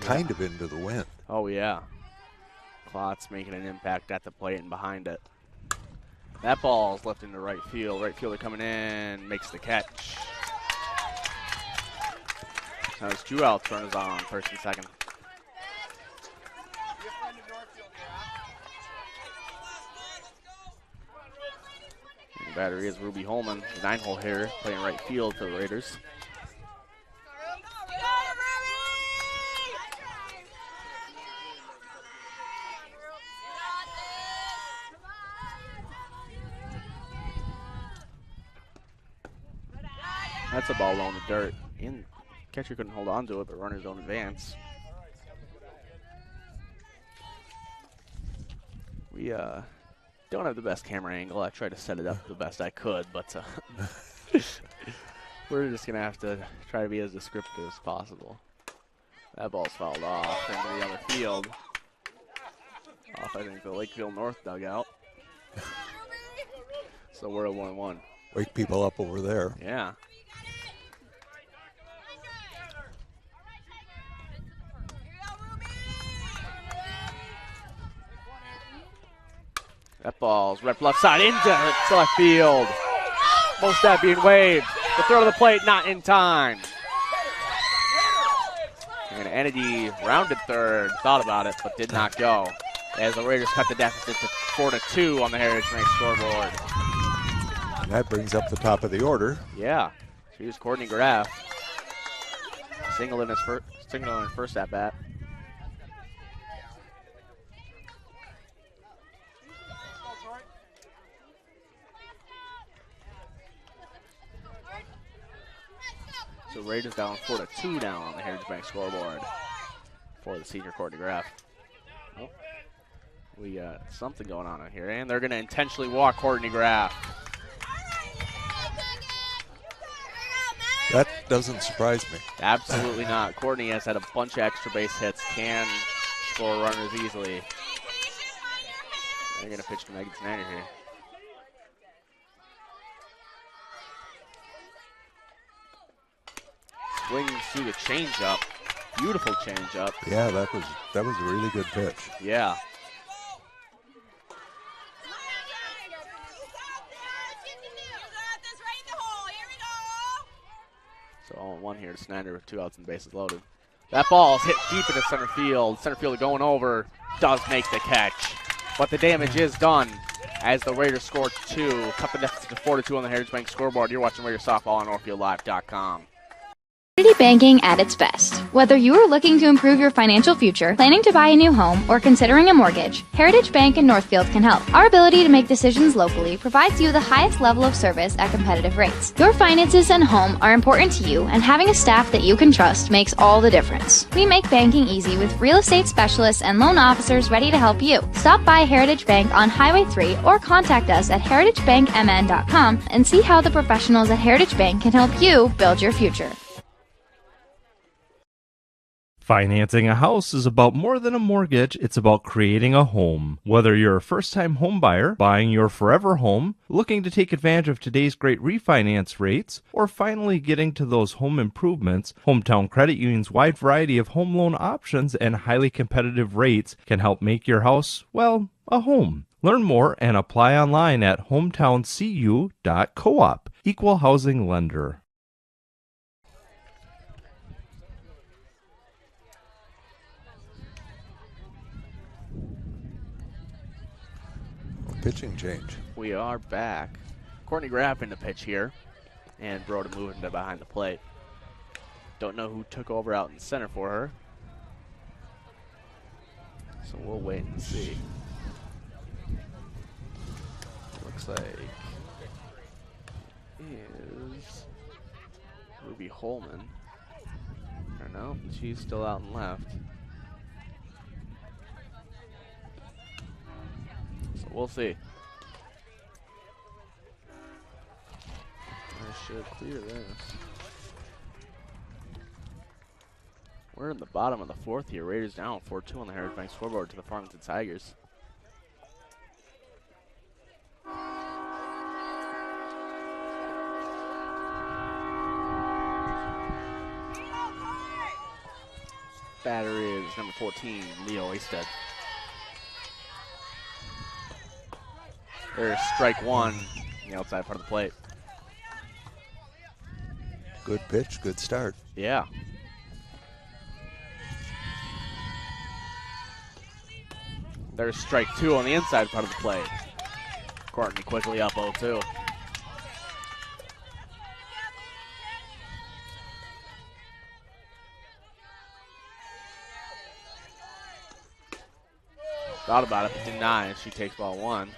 kind of into the wind. Oh, yeah. Klotz making an impact at the plate and behind it. That ball is left into right field. Right fielder coming in, makes the catch. Now it's Drew Alts runners on first and second. And the battery is Ruby Holman, 9-hole hitter, playing right field for the Raiders. That's a ball low in the dirt. Catcher couldn't hold on to it, but runners don't advance. We don't have the best camera angle. I tried to set it up the best I could, but we're just going to have to try to be as descriptive as possible. That ball's fouled off into the other field. Off, I think, the Lakeville North dugout. So we're at 1-1. Wake people up over there. Yeah. That ball's ripped left side into left field. Mostad being waved. The throw to the plate, not in time. And Ennedy rounded third, thought about it, but did not go. As the Raiders cut the deficit to 4-2 on the Heritage Bank scoreboard. And that brings up the top of the order. Yeah. So here's Courtney Graff. Single in his first at bat. So Raiders down 4-2 now on the Heritage Bank scoreboard for the senior Courtney Graff. Oh, we got something going on in here, and they're going to intentionally walk Courtney Graff. That doesn't surprise me. Absolutely not. Courtney has had a bunch of extra base hits, can score runners easily. They're going to pitch to Megan Snyder here. Swings through the changeup. Beautiful changeup. Yeah, that was a really good pitch. Yeah. So 0-1 here to Snyder with 2 outs and bases loaded. That ball is hit deep into center field. Center fielder going over, does make the catch. But the damage is done as the Raiders score 2. Cut the deficit to 4-2 on the Heritage Bank scoreboard. You're watching Raiders Softball on NorthfieldLive.com. Community banking at its best. Whether you are looking to improve your financial future, planning to buy a new home, or considering a mortgage, Heritage Bank in Northfield can help. Our ability to make decisions locally provides you the highest level of service at competitive rates. Your finances and home are important to you, and having a staff that you can trust makes all the difference. We make banking easy with real estate specialists and loan officers ready to help you. Stop by Heritage Bank on Highway 3 or contact us at heritagebankmn.com and see how the professionals at Heritage Bank can help you build your future. Financing a house is about more than a mortgage, it's about creating a home. Whether you're a first-time home buyer, buying your forever home, looking to take advantage of today's great refinance rates, or finally getting to those home improvements, Hometown Credit Union's wide variety of home loan options and highly competitive rates can help make your house, well, a home. Learn more and apply online at hometowncu.coop. Equal housing lender. Pitching change. We are back. Courtney Graff in the pitch here, and Broda moving to behind the plate. Don't know who took over out in center for her, so we'll wait and see. Looks like is Ruby Holman. Or no, she's still out and left. So we'll see. I should clear this. We're in the bottom of the fourth here. Raiders down 4-2 on the Heritage Bank scoreboard to the Farmington Tigers. Batter is number 14, Leo Oisted. There's strike one on the outside part of the plate. Good pitch, good start. Yeah. There's strike two on the inside part of the plate. Courtney quickly up 0-2. Thought about it, but denied. She takes ball one.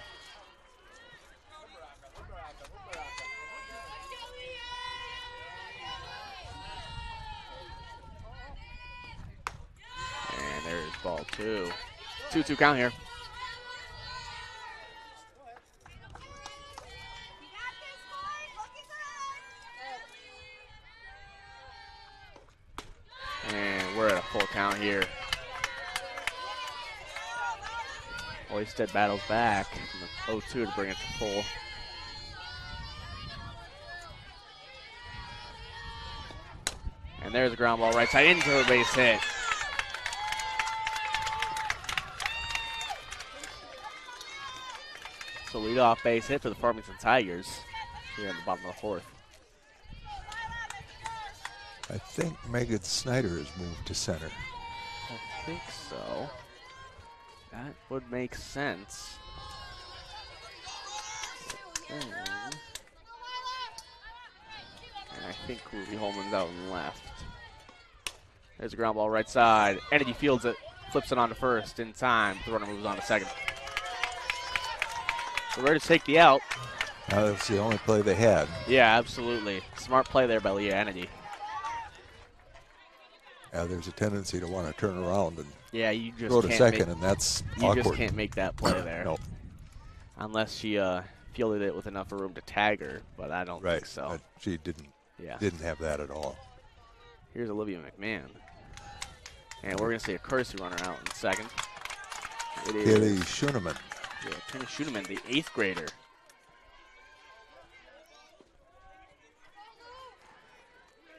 And there's ball two. 2-2 count here. And we're at a full count here. Oisted battles back from the 0-2 to bring it to full. And there's a ground ball right side into the base hit. So leadoff base hit for the Farmington Tigers here in the bottom of the fourth. I think Megan Snyder has moved to center. I think so. That would make sense. think Ruby Holman's out and left. There's a ground ball right side. Energy fields it, flips it on to first in time. The runner moves on to second. The Raiders take the out. That's the only play they had. Yeah, absolutely. Smart play there by Leah Energy. There's a tendency to want to turn around and you just throw to can't second, and that's awkward. You just can't make that play there. Nope. Unless she fielded it with enough room to tag her, but I don't think so. She didn't have that at all. Here's Olivia McMahon. And we're going to see a courtesy runner out in second. It is Kaylee Schoenemann. Yeah, Kenny Schoenemann, the 8th grader.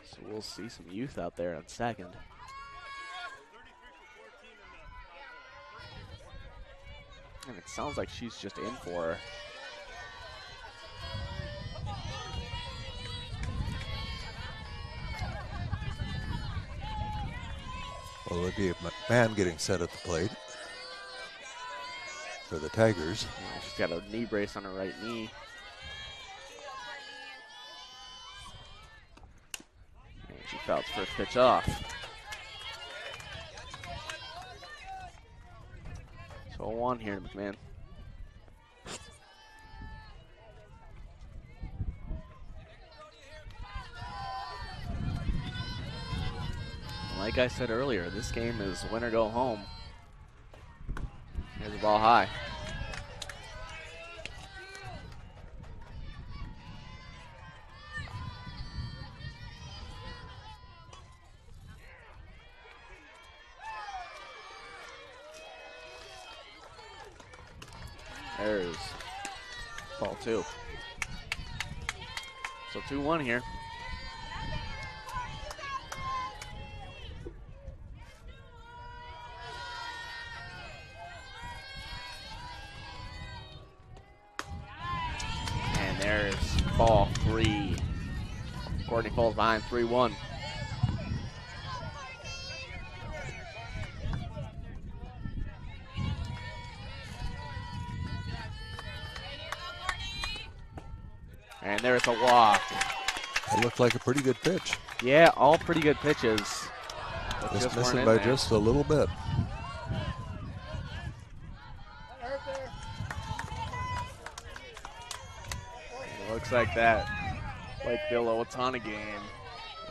So we'll see some youth out there on second. And it sounds like she's just in for her. Olivia McMahon getting set at the plate for the Tigers. Yeah, she's got a knee brace on her right knee. And she fouls first pitch off. So 1 here to McMahon. Like I said earlier, this game is win or go home. Here's the ball high. There's ball 2. So 2-1 here. And there's ball 3. Courtney falls behind 3-1. And there's a walk. It looked like a pretty good pitch. Yeah, all pretty good pitches. Just missing by just a little bit. It looks like that Lakeville Owatonna game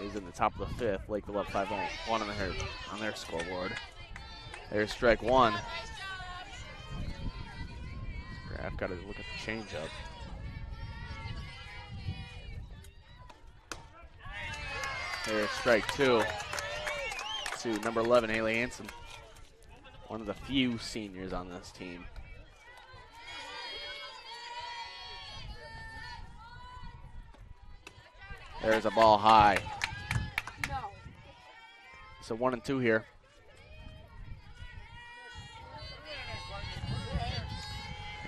is in the top of the 5th. Lakeville up 5-1 on their scoreboard. There's strike 1. I've got to look at the changeup. There's strike 2 to number 11, Haley Hansen. One of the few seniors on this team. There's a ball high. So 1-2 here.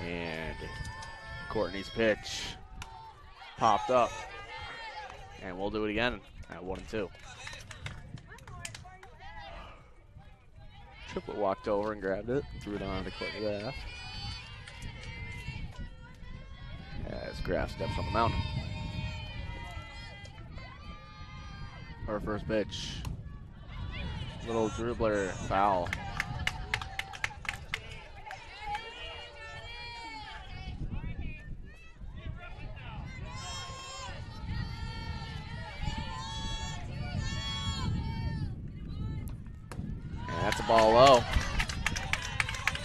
And Courtney's pitch popped up. And we'll do it again at 1-2. Triplet walked over and grabbed it, threw it on to Courtney Graff. As Graff steps on the mound. Her first pitch. Little dribbler foul. And that's a ball low.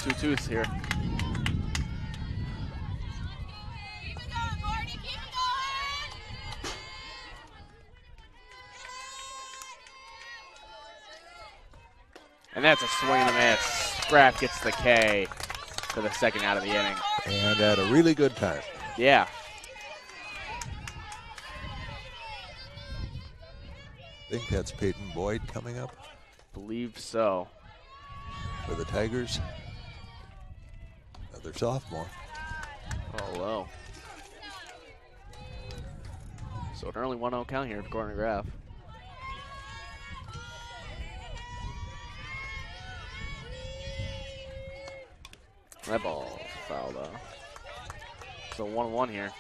2-2s here. And that's a swing and a miss. Graff gets the K for the second out of the inning. And at a really good time. Yeah. I think that's Peyton Boyd coming up. Believe so. For the Tigers. Another sophomore. Oh, low. So an early 1-0 count here for Courtney Graff. That ball's foul though. So 1-1 here.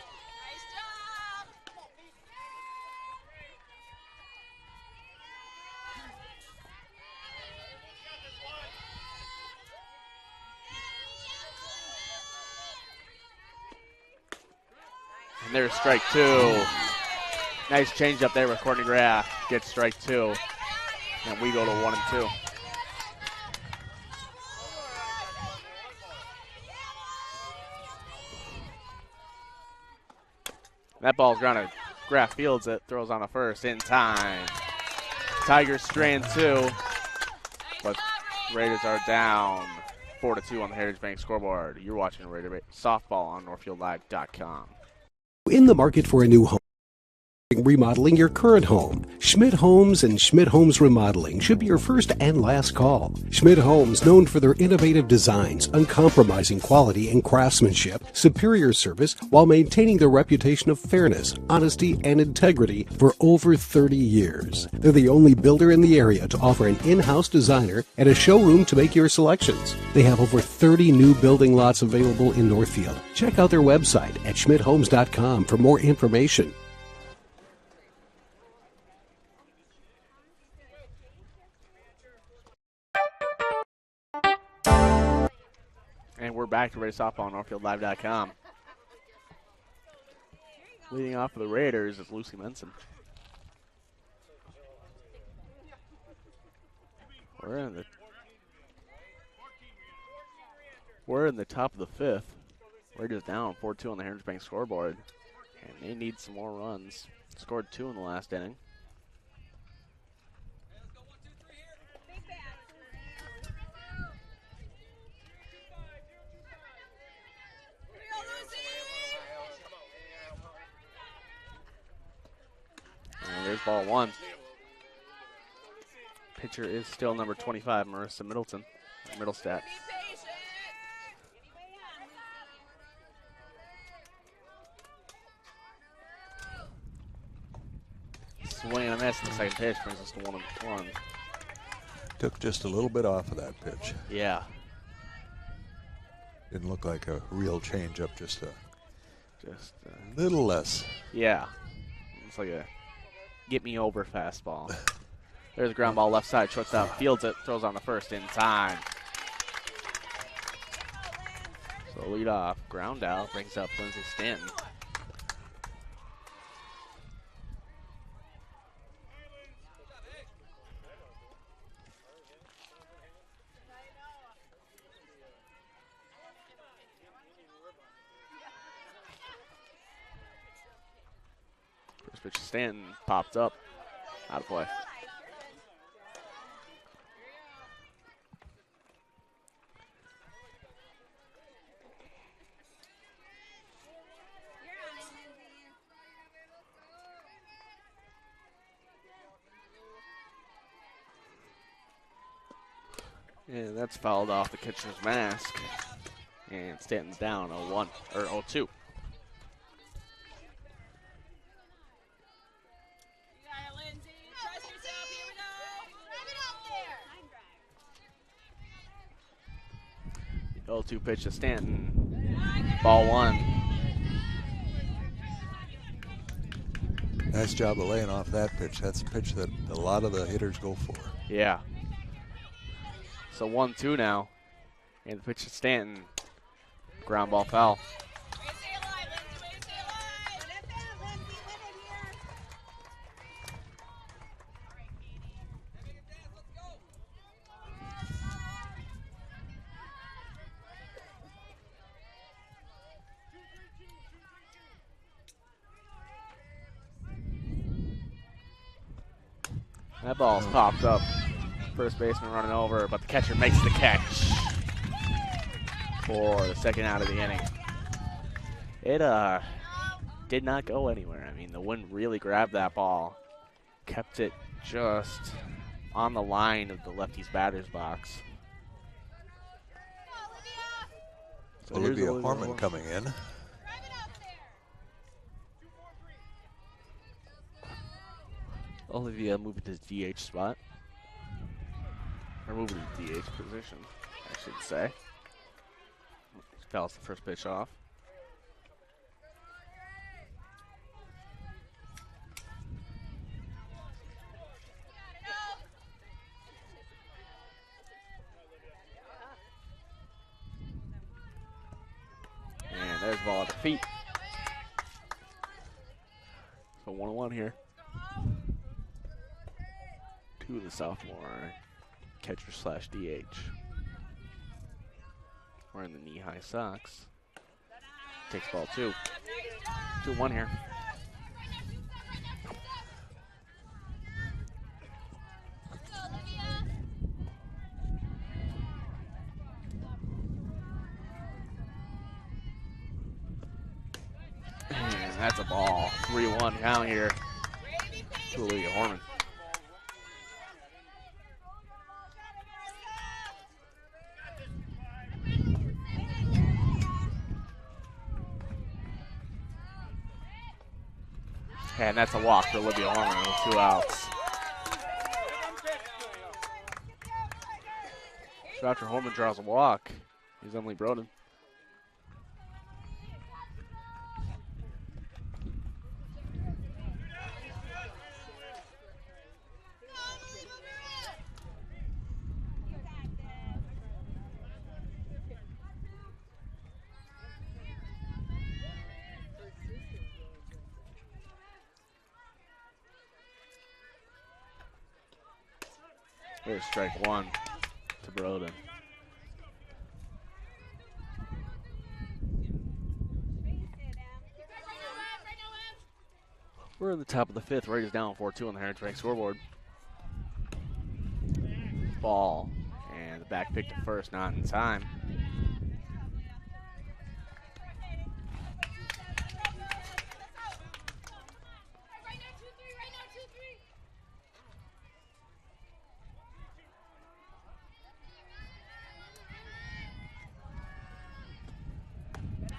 And there's strike two. Nice change up there with Courtney Graff. Gets strike two. And we go to 1-2. That ball's grounded. Graff fields it, throws on a first in time. Tigers strand two, but Raiders are down 4-2 on the Heritage Bank scoreboard. You're watching Raider Softball on NorthfieldLive.com. In the market for a new home, remodeling your current home. Schmidt Homes and Schmidt Homes Remodeling should be your first and last call. Schmidt Homes, known for their innovative designs, uncompromising quality and craftsmanship, superior service, while maintaining their reputation of fairness, honesty, and integrity for over 30 years. They're the only builder in the area to offer an in-house designer and a showroom to make your selections. They have over 30 new building lots available in Northfield. Check out their website at schmidthomes.com for more information. And we're back to Raider Softball on NorthfieldLive.com. Leading off for the Raiders is Lucy Menson. We're in the top of the fifth. Raiders down 4-2 on the Heritage Bank scoreboard. And they need some more runs. Scored 2 in the last inning. And there's ball one. Pitcher is still number 25, Marissa Middlestat. Swing on this in the second pitch brings us to 1-1. Took just a little bit off of that pitch. Yeah. Didn't look like a real changeup, just a little less. Yeah. It's like a get me over fastball. There's a ground ball left side, shortstop fields it, throws on the first in time. So lead off, ground out, brings up Lindsay Stanton. First pitch to Stanton, popped up, out of play. And that's fouled off the catcher's mask. And Stanton's down 0-1, or 0-2. The 0-2 pitch to Stanton. Ball one. Nice job of laying off that pitch. That's a pitch that a lot of the hitters go for. Yeah. So 1-2 now. And the pitch to Stanton. Ground ball foul. That ball's popped up. First baseman running over, but the catcher makes the catch for the second out of the inning. It did not go anywhere. I mean, the wind really grabbed that ball, kept it just on the line of the lefty's batter's box. So Olivia Harmon coming in. Olivia moving to the DH spot. Or moving to the DH position, I should say. Fouls the first pitch off. And there's the ball at the feet. here. To the sophomore catcher slash DH. Wearing the knee-high socks. Takes ball 2. 2-1 here. And that's a ball. 3-1 count here to Olivia Horman. And that's a walk for Olivia Horman with 2 outs. So after Horman draws a walk, he's Emily Broden. Here's strike 1 to Broden. We're in the top of the 5th. Raiders down 4-2 on the Heritage Bank scoreboard. Ball. And the back pick to first, not in time.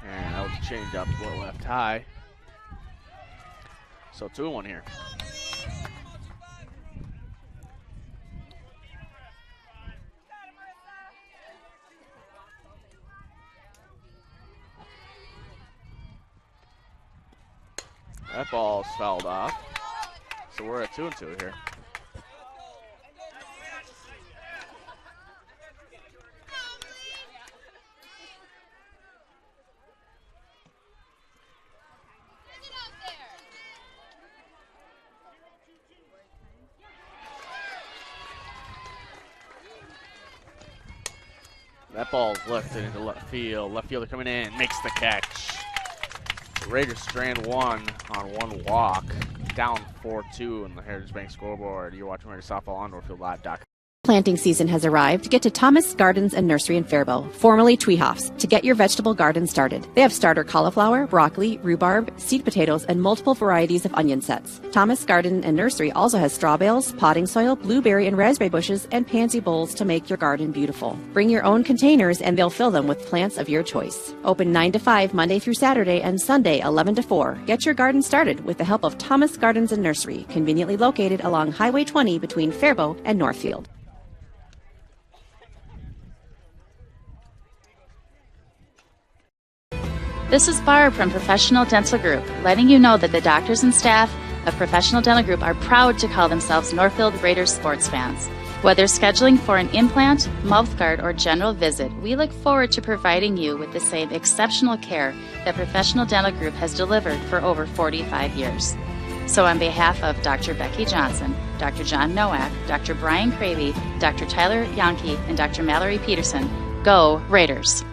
And that was a change up, low left high. So 2-1 here. That ball's fouled off. So we're at 2-2 here. That ball's lifted into left field. Left fielder coming in, makes the catch. The Raiders strand 1 on 1 walk. Down 4-2 in the Heritage Bank scoreboard. You're watching Raiders softball on NorthfieldLive.com. Planting season has arrived. Get to Thomas Gardens and Nursery in Faribault, formerly Tweehoffs, to get your vegetable garden started. They have starter cauliflower, broccoli, rhubarb, seed potatoes, and multiple varieties of onion sets. Thomas Garden and Nursery also has straw bales, potting soil, blueberry and raspberry bushes, and pansy bowls to make your garden beautiful. Bring your own containers and they'll fill them with plants of your choice. Open 9 to 5 Monday through Saturday and Sunday 11 to 4. Get your garden started with the help of Thomas Gardens and Nursery, conveniently located along Highway 20 between Faribault and Northfield. This is Barb from Professional Dental Group, letting you know that the doctors and staff of Professional Dental Group are proud to call themselves Northfield Raiders sports fans. Whether scheduling for an implant, mouthguard, or general visit, we look forward to providing you with the same exceptional care that Professional Dental Group has delivered for over 45 years. So on behalf of Dr. Becky Johnson, Dr. John Nowak, Dr. Brian Cravey, Dr. Tyler Yonke, and Dr. Mallory Peterson, go Raiders!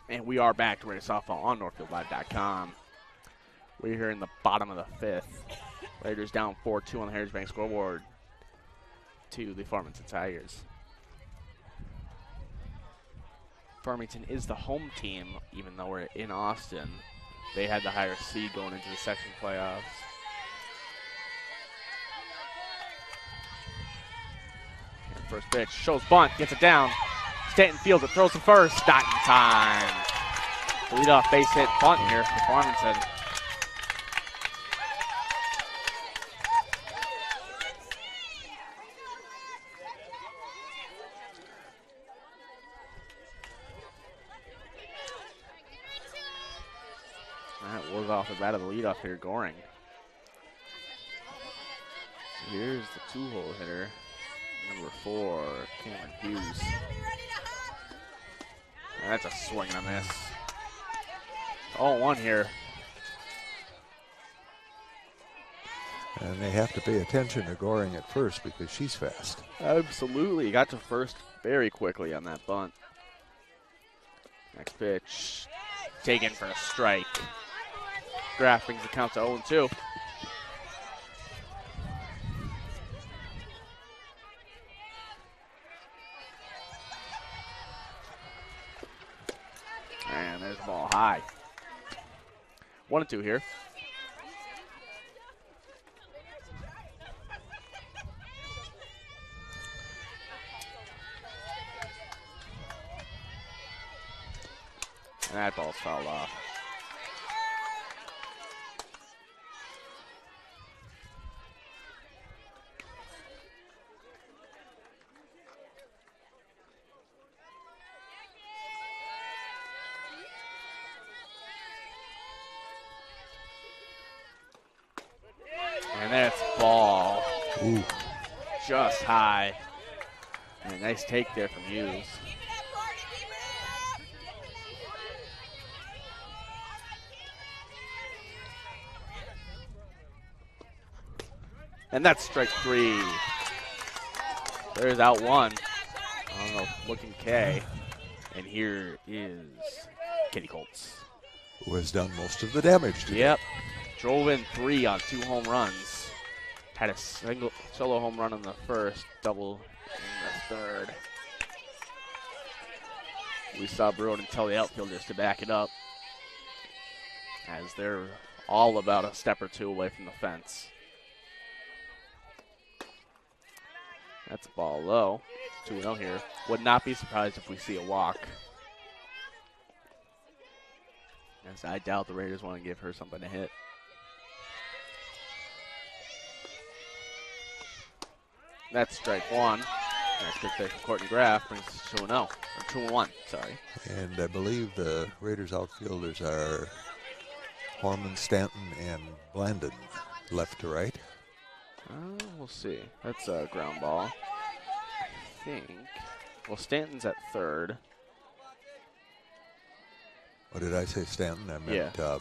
And we are back to Raiders softball on NorthfieldLive.com. We're here in the bottom of the 5th. Raiders down 4-2 on the Heritage Bank scoreboard to the Farmington Tigers. Farmington is the home team, even though we're in Austin. They had the higher seed going into the section playoffs. And first pitch, shows bunt, gets it down. Stanton fields it, throws to first, not in time. The leadoff base hit bunt here for Farmington. That was off the bat of the leadoff here, Goring. Here's the 2-hole hitter, number 4, Cameron Hughes. And that's a swing and a miss. 0-1 here. And they have to pay attention to Goring at first because she's fast. Absolutely. Got to first very quickly on that bunt. Next pitch. Taken for a strike. Graf brings the count to 0-2. And there's the ball high. 1-2 here. And that ball's fouled off. And that's ball. Ooh. Just high. And a nice take there from Hughes. And that's strike 3. There's out 1 on the looking K. And here is Kitty Colts. Who has done most of the damage today. Yep. Drove in 3 on 2 home runs. Had a solo home run in the first, double in the third. We saw Broden tell the outfielders to back it up, as they're all about a step or 2 away from the fence. That's a ball low. 2-0 here. Would not be surprised if we see a walk. As I doubt the Raiders want to give her something to hit. That's strike 1. Nice big pitch from Courtney Graf brings us to 2-0. Or 2-1, sorry. And I believe the Raiders outfielders are Horman, Stanton, and Blandon, left to right. We'll see. That's a ground ball. I think. Well, Stanton's at third. What did I say, Stanton? I meant, yeah.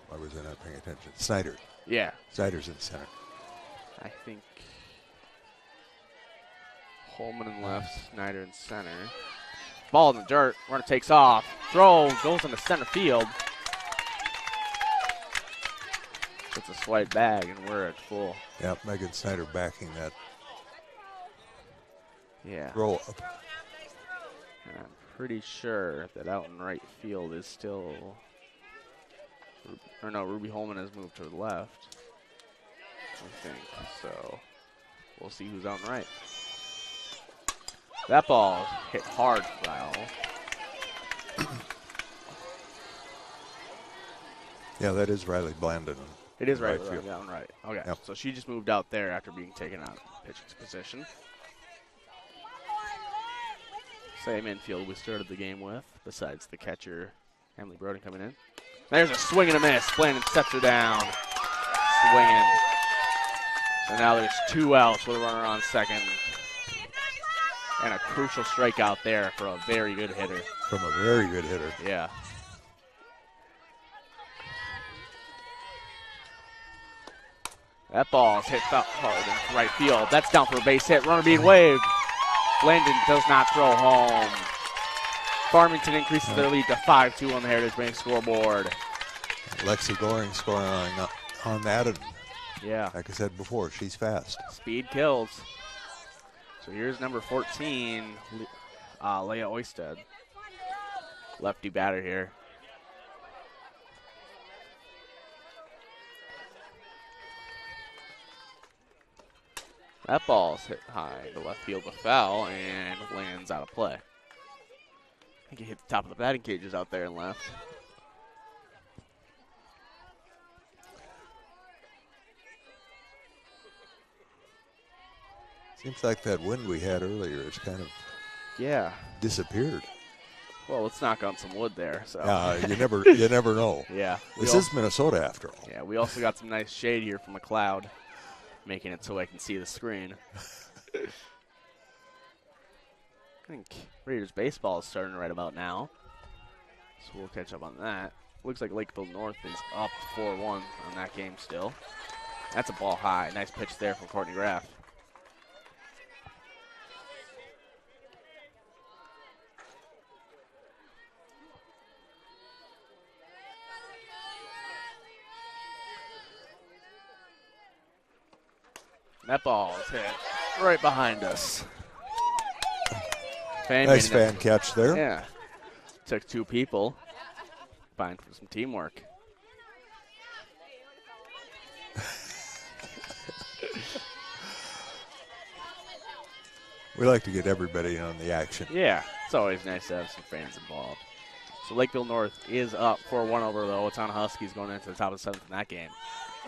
Why was I not paying attention? Snyder. Yeah. Snyder's in center. I think Holman in left, Snyder in center. Ball in the dirt. Runner takes off. Throw goes into center field. It's a swipe bag, and we're at full. Yeah, Megan Snyder backing that throw up. And I'm pretty sure that out in right field is still, or no, Ruby Holman has moved to the left, I think. So we'll see who's out in right. That ball hit hard, foul. Yeah, that is Riley Blandon. It is right field. Out in right. Okay, yep. So she just moved out there after being taken out of pitching position. Same infield we started the game with, besides the catcher, Emily Broden, coming in. There's a swing and a miss. Blandon sets her down. Swinging. So now there's 2 outs with a runner on second. And a crucial strikeout there for a very good hitter. From a very good hitter. Yeah. That ball's hit hard in right field. That's down for a base hit. Runner being waved. Blandon does not throw home. Farmington increases their lead to 5-2 on the Heritage Bank scoreboard. Lexi Goring scoring on that. And yeah. Like I said before, she's fast. Speed kills. So here's number 14, Leah Oisted. Lefty batter here. That ball's hit high to left field, a foul, and lands out of play. I think he hit the top of the batting cages out there and left. Seems like that wind we had earlier has kind of disappeared. Well, let's knock on some wood there. So you never know. Yeah, this is Minnesota after all. Yeah, we also got some nice shade here from a cloud, making it so I can see the screen. I think Raiders baseball is starting right about now. So we'll catch up on that. Looks like Lakeville North is up 4-1 on that game still. That's a ball high. Nice pitch there from Courtney Graff. That ball is hit right behind us. Nice fan catch there. Yeah. Took two people. Fine for some teamwork. We like to get everybody on the action. Yeah, it's always nice to have some fans involved. So Lakeville North is up 4-1 over the Owatonna Huskies going into the top of the seventh in that game.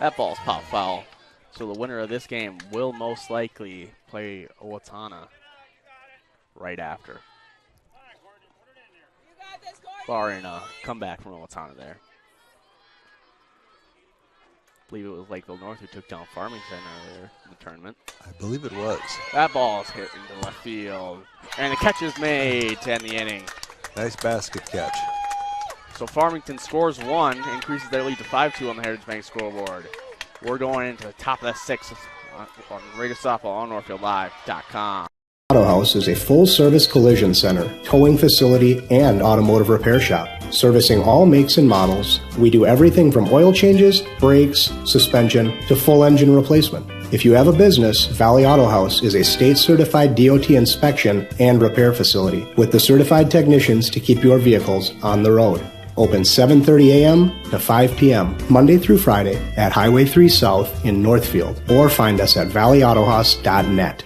That ball's popped foul. So the winner of this game will most likely play Owatonna right after. Barring a comeback from Owatonna there. I believe it was Lakeville North who took down Farmington earlier in the tournament. I believe it was. That ball's hit into left field. And the catch is made to end the inning. Nice basket catch. So Farmington scores one, increases their lead to 5-2 on the Heritage Bank scoreboard. We're going into the top of the sixth on Radio Softball on NorthfieldLive.com. Auto House is a full-service collision center, towing facility, and automotive repair shop. Servicing all makes and models, we do everything from oil changes, brakes, suspension, to full engine replacement. If you have a business, Valley Auto House is a state-certified DOT inspection and repair facility with the certified technicians to keep your vehicles on the road. Open 7:30 a.m. to 5 p.m. Monday through Friday at Highway 3 South in Northfield, or find us at valleyautohouse.net.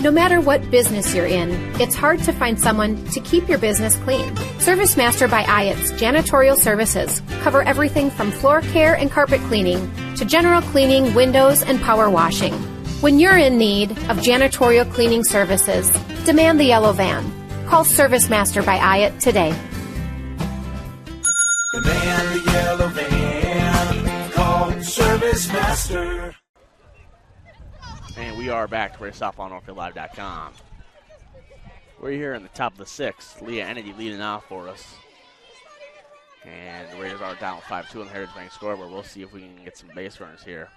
No matter what business you're in, it's hard to find someone to keep your business clean. ServiceMaster by Ayatt's Janitorial Services cover everything from floor care and carpet cleaning to general cleaning, windows, and power washing. When you're in need of janitorial cleaning services, demand the yellow van. Call ServiceMaster by Ayatt today. Demand the yellow van. Call ServiceMaster. And we are back to Radio Softball on NorthfieldLive.com. We're here in the top of the sixth. Leah Ennedy leading off for us. And the Raiders are down 5-2 on the Heritage Bank scoreboard. We'll see if we can get some base runners here.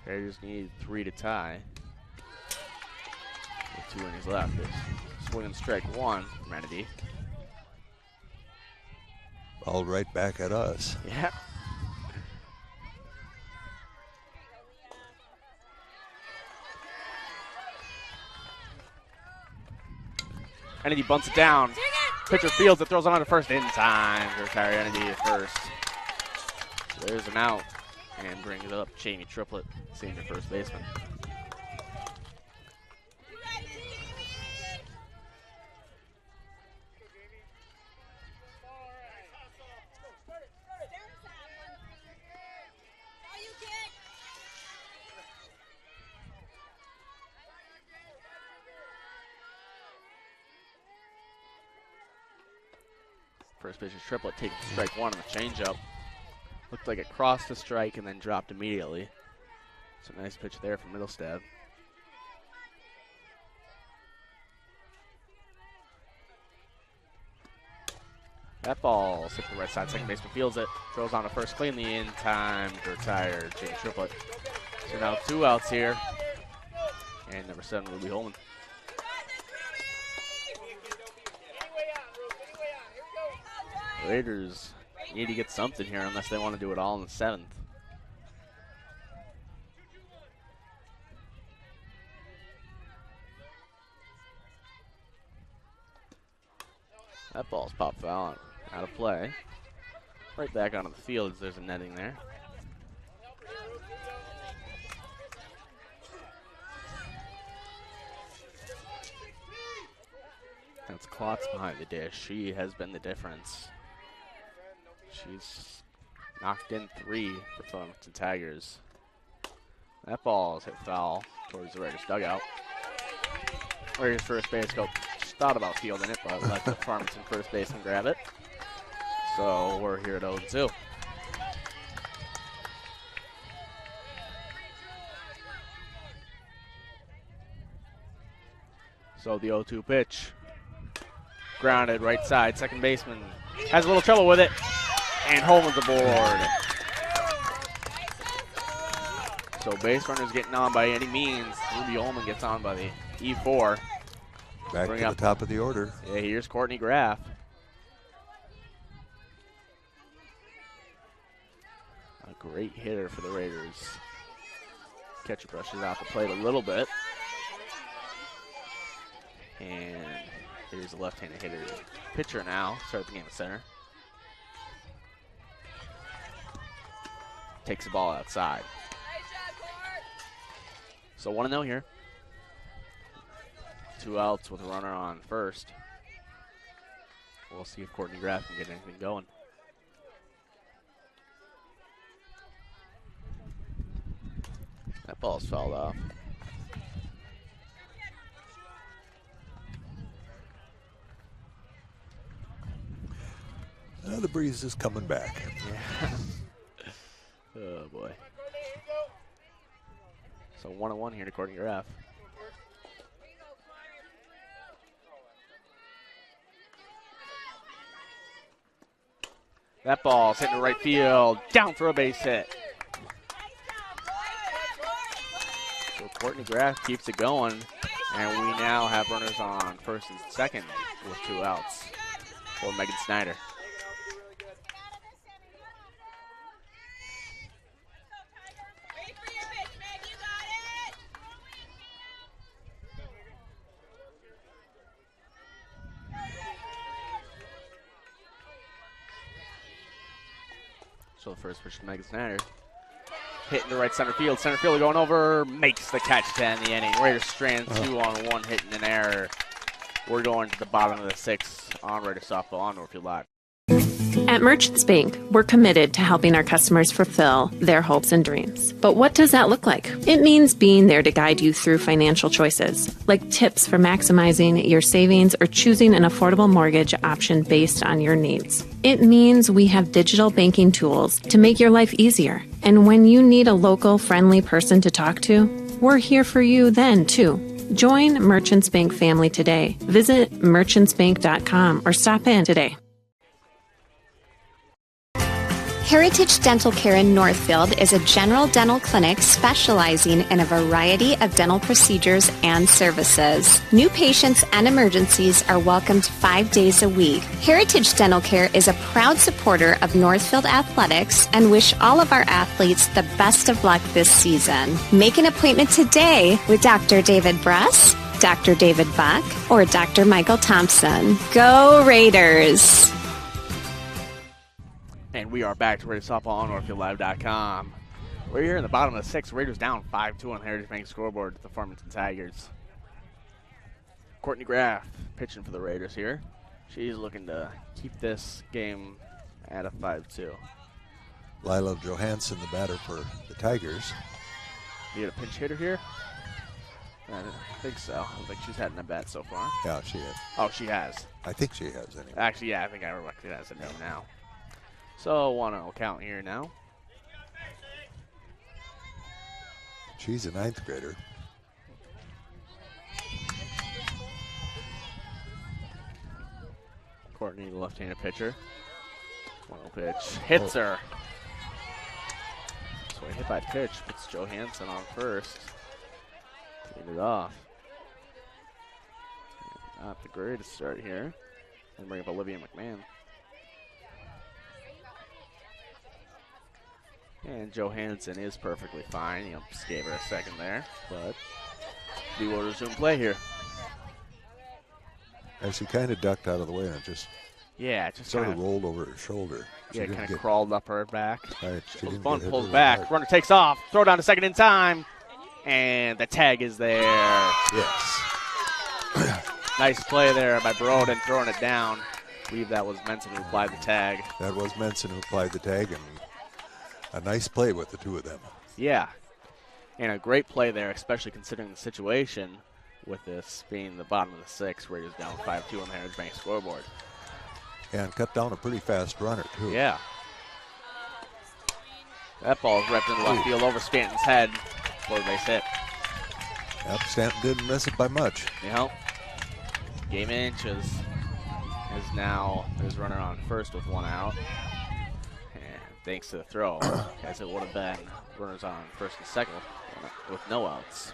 Raiders need 3 to tie. With 2 innings left. Swing and strike one from Ennedy. Ball right back at us. Yeah. Ennedy bunts it down. Pitcher fields it, throws it on to first in time to retire Ennedy at first. So there's an out. And brings it up Jamie Triplett, senior first baseman. First pitch is Triplett taking strike one on the changeup. Looked like it crossed the strike and then dropped immediately. It's a nice pitch there from Middlestad. That ball hit the right side. Second baseman fields it. Throws on to first cleanly in time to retire Jamie Triplett. So now 2 outs here. And number 7, Ruby Holman. Raiders need to get something here unless they want to do it all in the 7th. That ball's popped foul out of play. Right back onto the field as there's a netting there. That's Klotz behind the dish. She has been the difference. She's knocked in 3 for Farmington Tigers. That ball is hit foul towards the Raiders dugout. Raiders first base coach thought about fielding it, but let the Farmington first baseman grab it. So we're here at 0-2. So the 0-2 pitch. Grounded right side. Second baseman has a little trouble with it. And Holman's aboard. So base runners getting on by any means. Ruby Holman gets on by the E4. Back to the top of the order. Yeah, here's Courtney Graff. A great hitter for the Raiders. Catcher brushes out the plate a little bit. And here's a left-handed hitter. Pitcher now. Start the game at center. Takes the ball outside. So 1-0 here. 2 outs with a runner on first. We'll see if Courtney Graff can get anything going. That ball's fouled off. The breeze is coming back. Yeah. Oh, boy. So 1-1 here to Courtney Graff. That ball's hitting the right field. Down for a base hit. So Courtney Graff keeps it going. And we now have runners on first and second with 2 outs for Megan Snyder. So the first pitch to Megan Snyder. Hitting the right center field. Center fielder going over. Makes the catch to end the inning. Raiders strand 2-on-1, hitting an error. We're going to the bottom of the 6th on Raiders Softball on Northfield Live. At Merchants Bank, we're committed to helping our customers fulfill their hopes and dreams. But what does that look like? It means being there to guide you through financial choices, like tips for maximizing your savings or choosing an affordable mortgage option based on your needs. It means we have digital banking tools to make your life easier. And when you need a local, friendly person to talk to, we're here for you then, too. Join Merchants Bank family today. Visit merchantsbank.com or stop in today. Heritage Dental Care in Northfield is a general dental clinic specializing in a variety of dental procedures and services. New patients and emergencies are welcomed 5 days a week. Heritage Dental Care is a proud supporter of Northfield Athletics and wish all of our athletes the best of luck this season. Make an appointment today with Dr. David Bruss, Dr. David Buck, or Dr. Michael Thompson. Go Raiders! And we are back to Raiders Softball on NorthfieldLive.com. We're here in the bottom of the 6th. Raiders down 5-2 on the Heritage Bank scoreboard with the Farmington Tigers. Courtney Graff pitching for the Raiders here. She's looking to keep this game at a 5-2. Lila Johansson, the batter for the Tigers. You get a pinch hitter here? I think so. I don't think she's had an at-bat so far. Yeah, she has. Oh, she has. I think she has anyway. Actually, yeah, I think I recognize it now. So 1-0 count here now. She's a 9th grader. Courtney, the left-handed pitcher. 1-0 pitch. Hits her. So a hit by pitch puts Johansson on first. Get it off. Not the greatest start here. And bring up Olivia McMahon. And Johansson is perfectly fine. You just gave her a second there, but we will resume play here. And she kind of ducked out of the way and just sort of rolled over her shoulder. Yeah, kind of crawled up her back. Right, she was fun, pulls back. Hard. Runner takes off. Throw down to second in time. And the tag is there. Yes. Nice play there by Broden throwing it down. I believe that was Menson who applied the tag. That was Menson who applied the tag, and a nice play with the two of them. Yeah, and a great play there, especially considering the situation with this being the bottom of the 6th. Raiders down 5-2 on the Heritage Bank scoreboard. And cut down a pretty fast runner, too. Yeah. That ball is ripped into left field over Stanton's head. Third base hit. Yep, Stanton didn't miss it by much. You know, Game Inches is now his runner on first with one out. And thanks to the throw, as it would have been runners on first and second with no outs.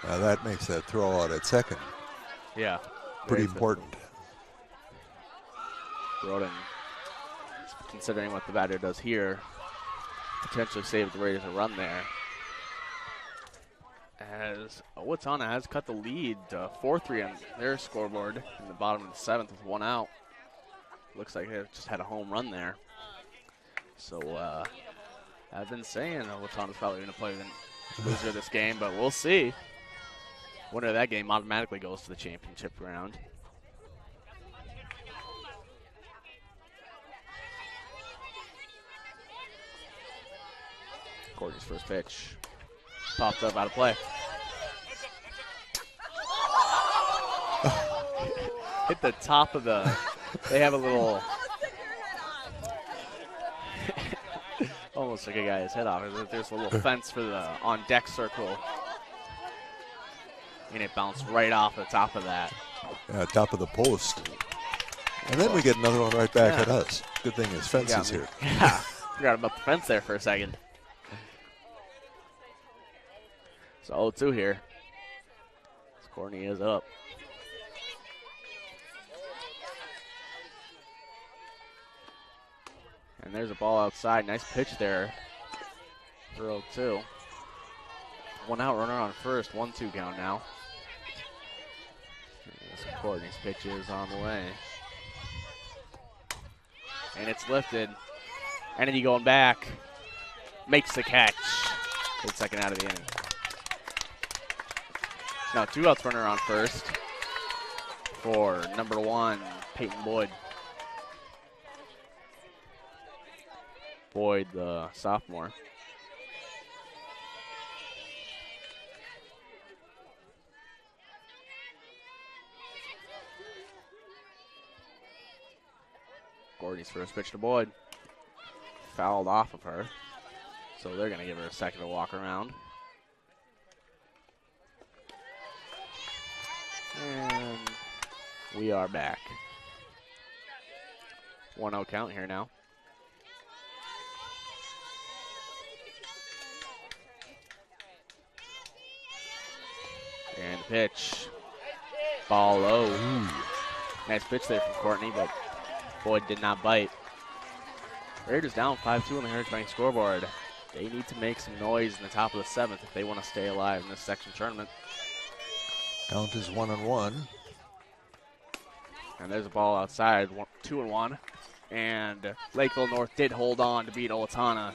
Now that makes that throw out at second. Yeah. Pretty important. Roden, considering what the batter does here, potentially save the Raiders a run there. As Owatonna has cut the lead 4-3 on their scoreboard in the bottom of the seventh with one out. Looks like they just had a home run there. So I've been saying Owatonna's probably going to play the loser of this game, but we'll see. Winner of that game automatically goes to the championship round. Courtney's first pitch. Popped up out of play. Hit the top of the, they have a little, almost like a guy's head off. There's a little fence for the on deck circle. And it bounced right off the top of that. Yeah, top of the post. And then we get another one right back at us. Good thing his fence is here. Yeah, forgot about the fence there for a second. So 0-2 here. Courtney is up. And there's a ball outside. Nice pitch there for 0-2. One out, runner on first. 1-2 count now. So Courtney's pitch is on the way. And it's lifted. Kennedy going back. Makes the catch. Good second out of the inning. Now 2 outs, runner on first for number 1, Peyton Boyd. Boyd, the sophomore. Gordy's first pitch to Boyd. Fouled off of her. So they're going to give her a second to walk around. And we are back. 1-0 count here now. And the pitch. Ball low. Nice pitch there from Courtney, but Boyd did not bite. Raiders down 5-2 on the Heritage Bank scoreboard. They need to make some noise in the top of the seventh if they want to stay alive in this section tournament. Count is 1-1. And there's a ball outside, 2-1. And Lakeville North did hold on to beat Owatonna.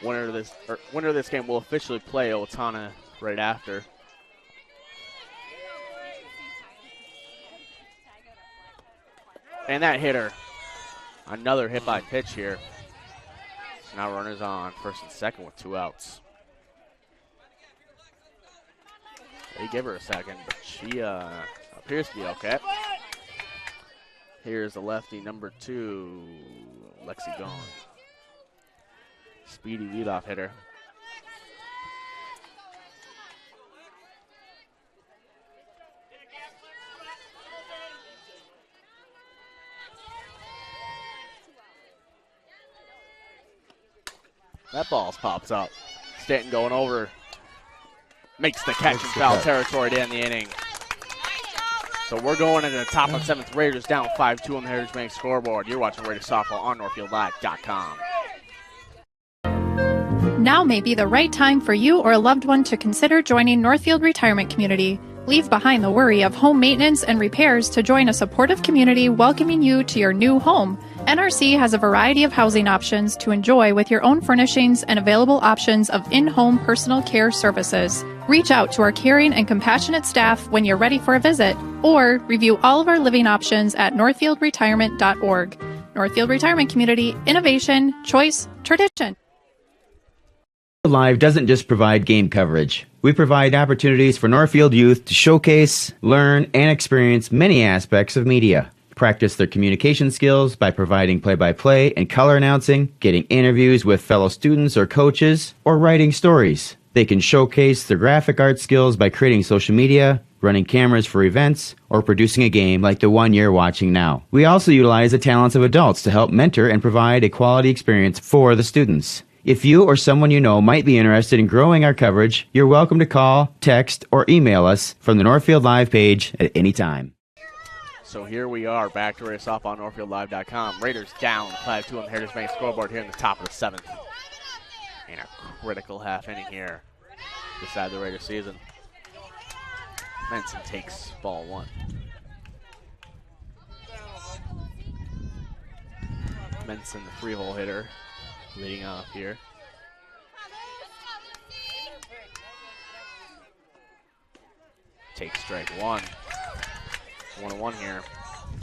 Winner of this game will officially play Owatonna right after. And that hitter, another hit by pitch here. So now runners on first and second with 2 outs. They give her a second, but she appears to be okay. Here's the lefty, number 2, Lexi Gone. Speedy leadoff hitter. That ball pops up. Stanton going over. Makes the catch in foul territory to end the inning. So we're going into the top of 7th. Raiders down 5-2 on the Heritage Bank scoreboard. You're watching Raiders Softball on NorthfieldLive.com. Now may be the right time for you or a loved one to consider joining Northfield Retirement Community. Leave behind the worry of home maintenance and repairs to join a supportive community welcoming you to your new home. NRC has a variety of housing options to enjoy with your own furnishings and available options of in-home personal care services. Reach out to our caring and compassionate staff when you're ready for a visit, or review all of our living options at northfieldretirement.org. Northfield Retirement Community, innovation, choice, tradition. Live doesn't just provide game coverage. We provide opportunities for Northfield youth to showcase, learn, and experience many aspects of media. practice their communication skills by providing play-by-play and color announcing, getting interviews with fellow students or coaches, or writing stories. They can showcase their graphic art skills by creating social media, running cameras for events, or producing a game like the one you're watching now. We also utilize the talents of adults to help mentor and provide a quality experience for the students. If you or someone you know might be interested in growing our coverage, you're welcome to call, text, or email us from the Northfield Live page at any time. So here we are, back to Raider Softball, NorthfieldLive.com. Raiders down 5-2 on the Heritage Bank scoreboard here in the top of the 7th. And a critical half inning here to decide the Raider season. Menson takes ball 1. Menson, the 3-hole hitter, leading off here. Takes strike 1. 1-1 here.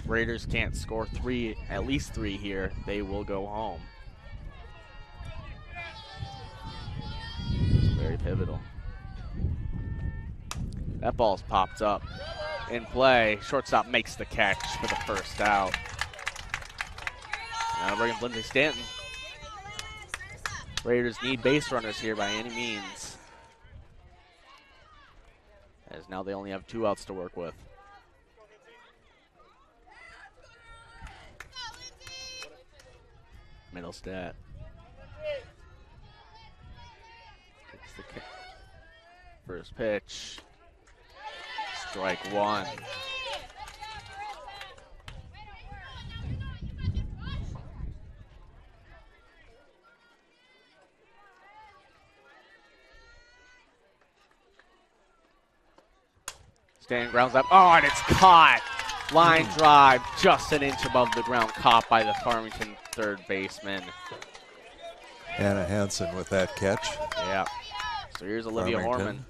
Raiders can't score at least three here. They will go home. It's very pivotal. That ball's popped up. In play, shortstop makes the catch for the first out. Now bringing Lindsey Stanton. Raiders need base runners here by any means, as now they only have 2 outs to work with. Middle stat. Takes the first pitch. Strike 1. Stanton grounds up. Oh, and it's caught. Line drive just an inch above the ground, caught by the Farmington third baseman. Anna Hansen with that catch. Yeah. So here's Olivia Horman.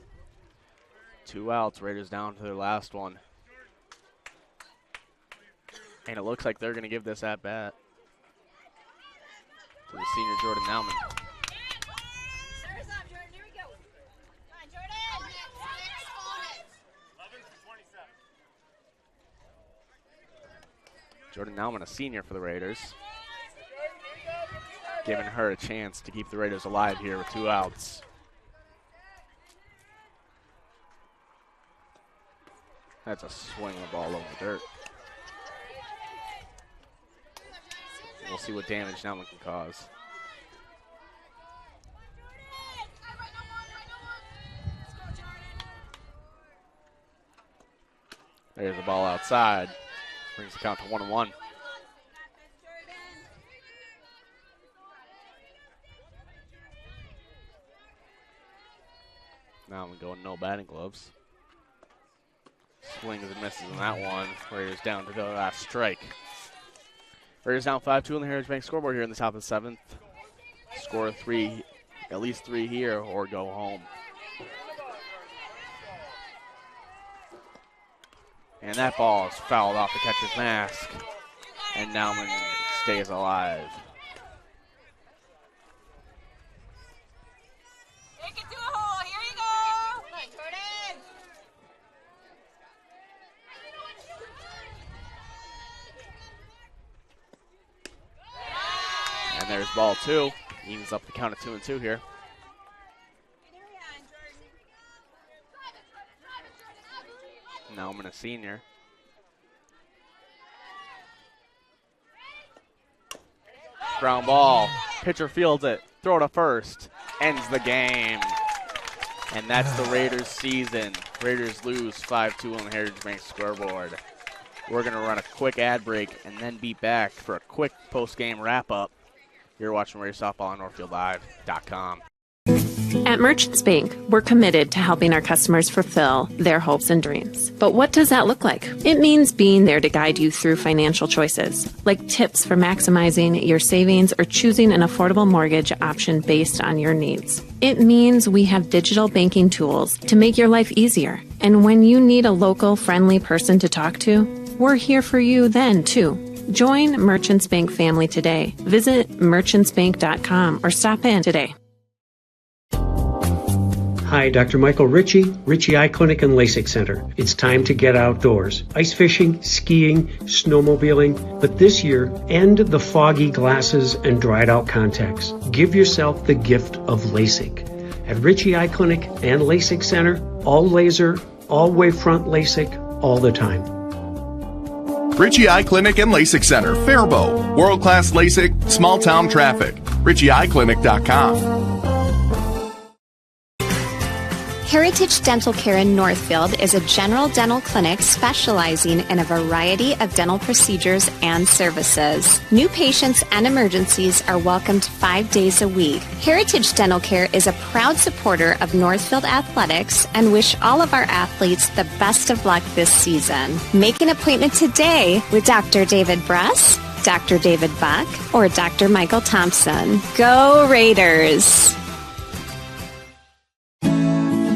2 outs, Raiders down to their last one. And it looks like they're going to give this at bat to the senior Jordan Nauman. Jordan Nauman, a senior for the Raiders, giving her a chance to keep the Raiders alive here with 2 outs. That's a swing of the ball over the dirt. We'll see what damage Nauman can cause. There's the ball outside. Brings the count to 1-1. Now I'm going no batting gloves. Swings and misses on that one. Raiders down to the last strike. Raiders down 5-2 on the Heritage Bank scoreboard here in the top of the 7th. Score 3, at least 3 here, or go home. And that ball is fouled off the catcher's mask. And Nauman stays alive. Take it to a hole. Here you go. Come on, Jordan. And there's ball 2. Evens up the count of 2-2 here. Nauman, a senior. Ground ball. Pitcher fields it. Throw to first. Ends the game. And that's the Raiders' season. Raiders lose 5-2 on the Heritage Bank scoreboard. We're going to run a quick ad break and then be back for a quick post-game wrap-up. You're watching Raider Softball on NorthfieldLive.com. At Merchants Bank, we're committed to helping our customers fulfill their hopes and dreams. But what does that look like? It means being there to guide you through financial choices, like tips for maximizing your savings or choosing an affordable mortgage option based on your needs. It means we have digital banking tools to make your life easier. And when you need a local, friendly person to talk to, we're here for you then, too. Join Merchants Bank family today. Visit merchantsbank.com or stop in today. Hi, Dr. Michael Ritchie Eye Clinic and LASIK Center. It's time to get outdoors. Ice fishing, skiing, snowmobiling, but this year, end the foggy glasses and dried out contacts. Give yourself the gift of LASIK. At Ritchie Eye Clinic and LASIK Center, all laser, all wavefront LASIK, all the time. Ritchie Eye Clinic and LASIK Center, Faribault. World-class LASIK, small-town traffic. RitchieEyeClinic.com. Heritage Dental Care in Northfield is a general dental clinic specializing in a variety of dental procedures and services. New patients and emergencies are welcomed 5 days a week. Heritage Dental Care is a proud supporter of Northfield Athletics and wish all of our athletes the best of luck this season. Make an appointment today with Dr. David Bress, Dr. David Buck, or Dr. Michael Thompson. Go Raiders!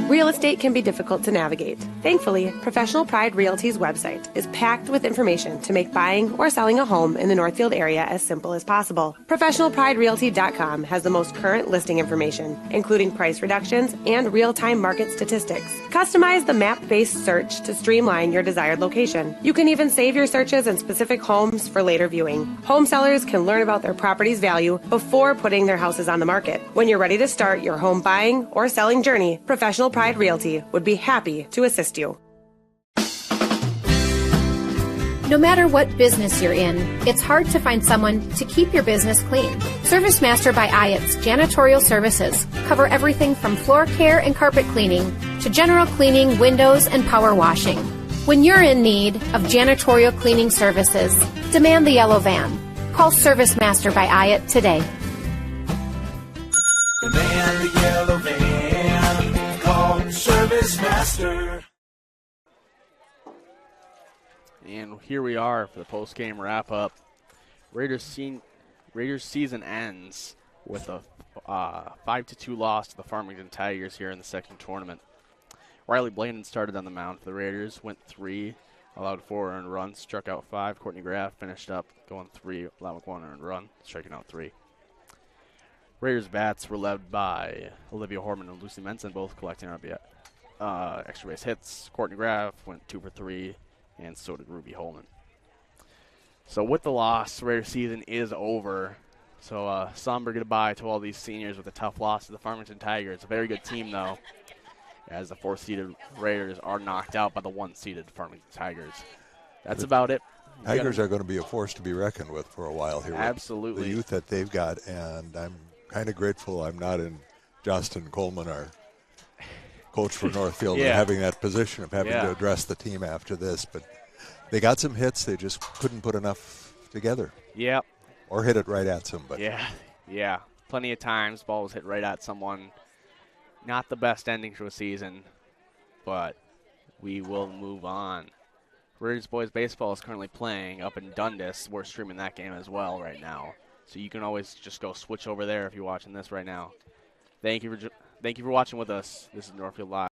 Real estate can be difficult to navigate. Thankfully, Professional Pride Realty's website is packed with information to make buying or selling a home in the Northfield area as simple as possible. ProfessionalPrideRealty.com has the most current listing information, including price reductions and real-time market statistics. Customize the map-based search to streamline your desired location. You can even save your searches in specific homes for later viewing. Home sellers can learn about their property's value before putting their houses on the market. When you're ready to start your home buying or selling journey, Professional Pride Realty would be happy to assist you. No matter what business you're in, it's hard to find someone to keep your business clean. ServiceMaster by Ayatt's Janitorial Services cover everything from floor care and carpet cleaning to general cleaning, windows, and power washing. When you're in need of janitorial cleaning services, demand the yellow van. Call ServiceMaster by Ayatt today. Demand the yellow van. Call ServiceMaster. And here we are for the post-game wrap-up. Raiders season ends with a 5-2 loss to the Farmington Tigers here in the second tournament. Riley Blandon started on the mound for the Raiders, went 3, allowed 4 earned runs, struck out 5. Courtney Graff finished up going 3, allowing 1 earned run, striking out 3. Raiders bats were led by Olivia Horman and Lucy Menson, both collecting extra base hits. Courtney Graff went 2 for 3. And so did Ruby Holman. So with the loss, Raider season is over. So somber goodbye to all these seniors with a tough loss to the Farmington Tigers. A very good team, though, as the 4th-seeded Raiders are knocked out by the 1-seeded Farmington Tigers. That's about it. Tigers are going to be a force to be reckoned with for a while here. Absolutely. The youth that they've got, and I'm kind of grateful I'm not in Justin Coleman, our coach for Northfield, and having that position of having to address the team after this. But they got some hits. They just couldn't put enough together. Yep. Or hit it right at somebody. Yeah. Plenty of times ball was hit right at someone. Not the best ending to a season, but we will move on. Raiders boys baseball is currently playing up in Dundas. We're streaming that game as well right now. So you can always just go switch over there if you're watching this right now. Thank you for watching with us. This is Northfield Live.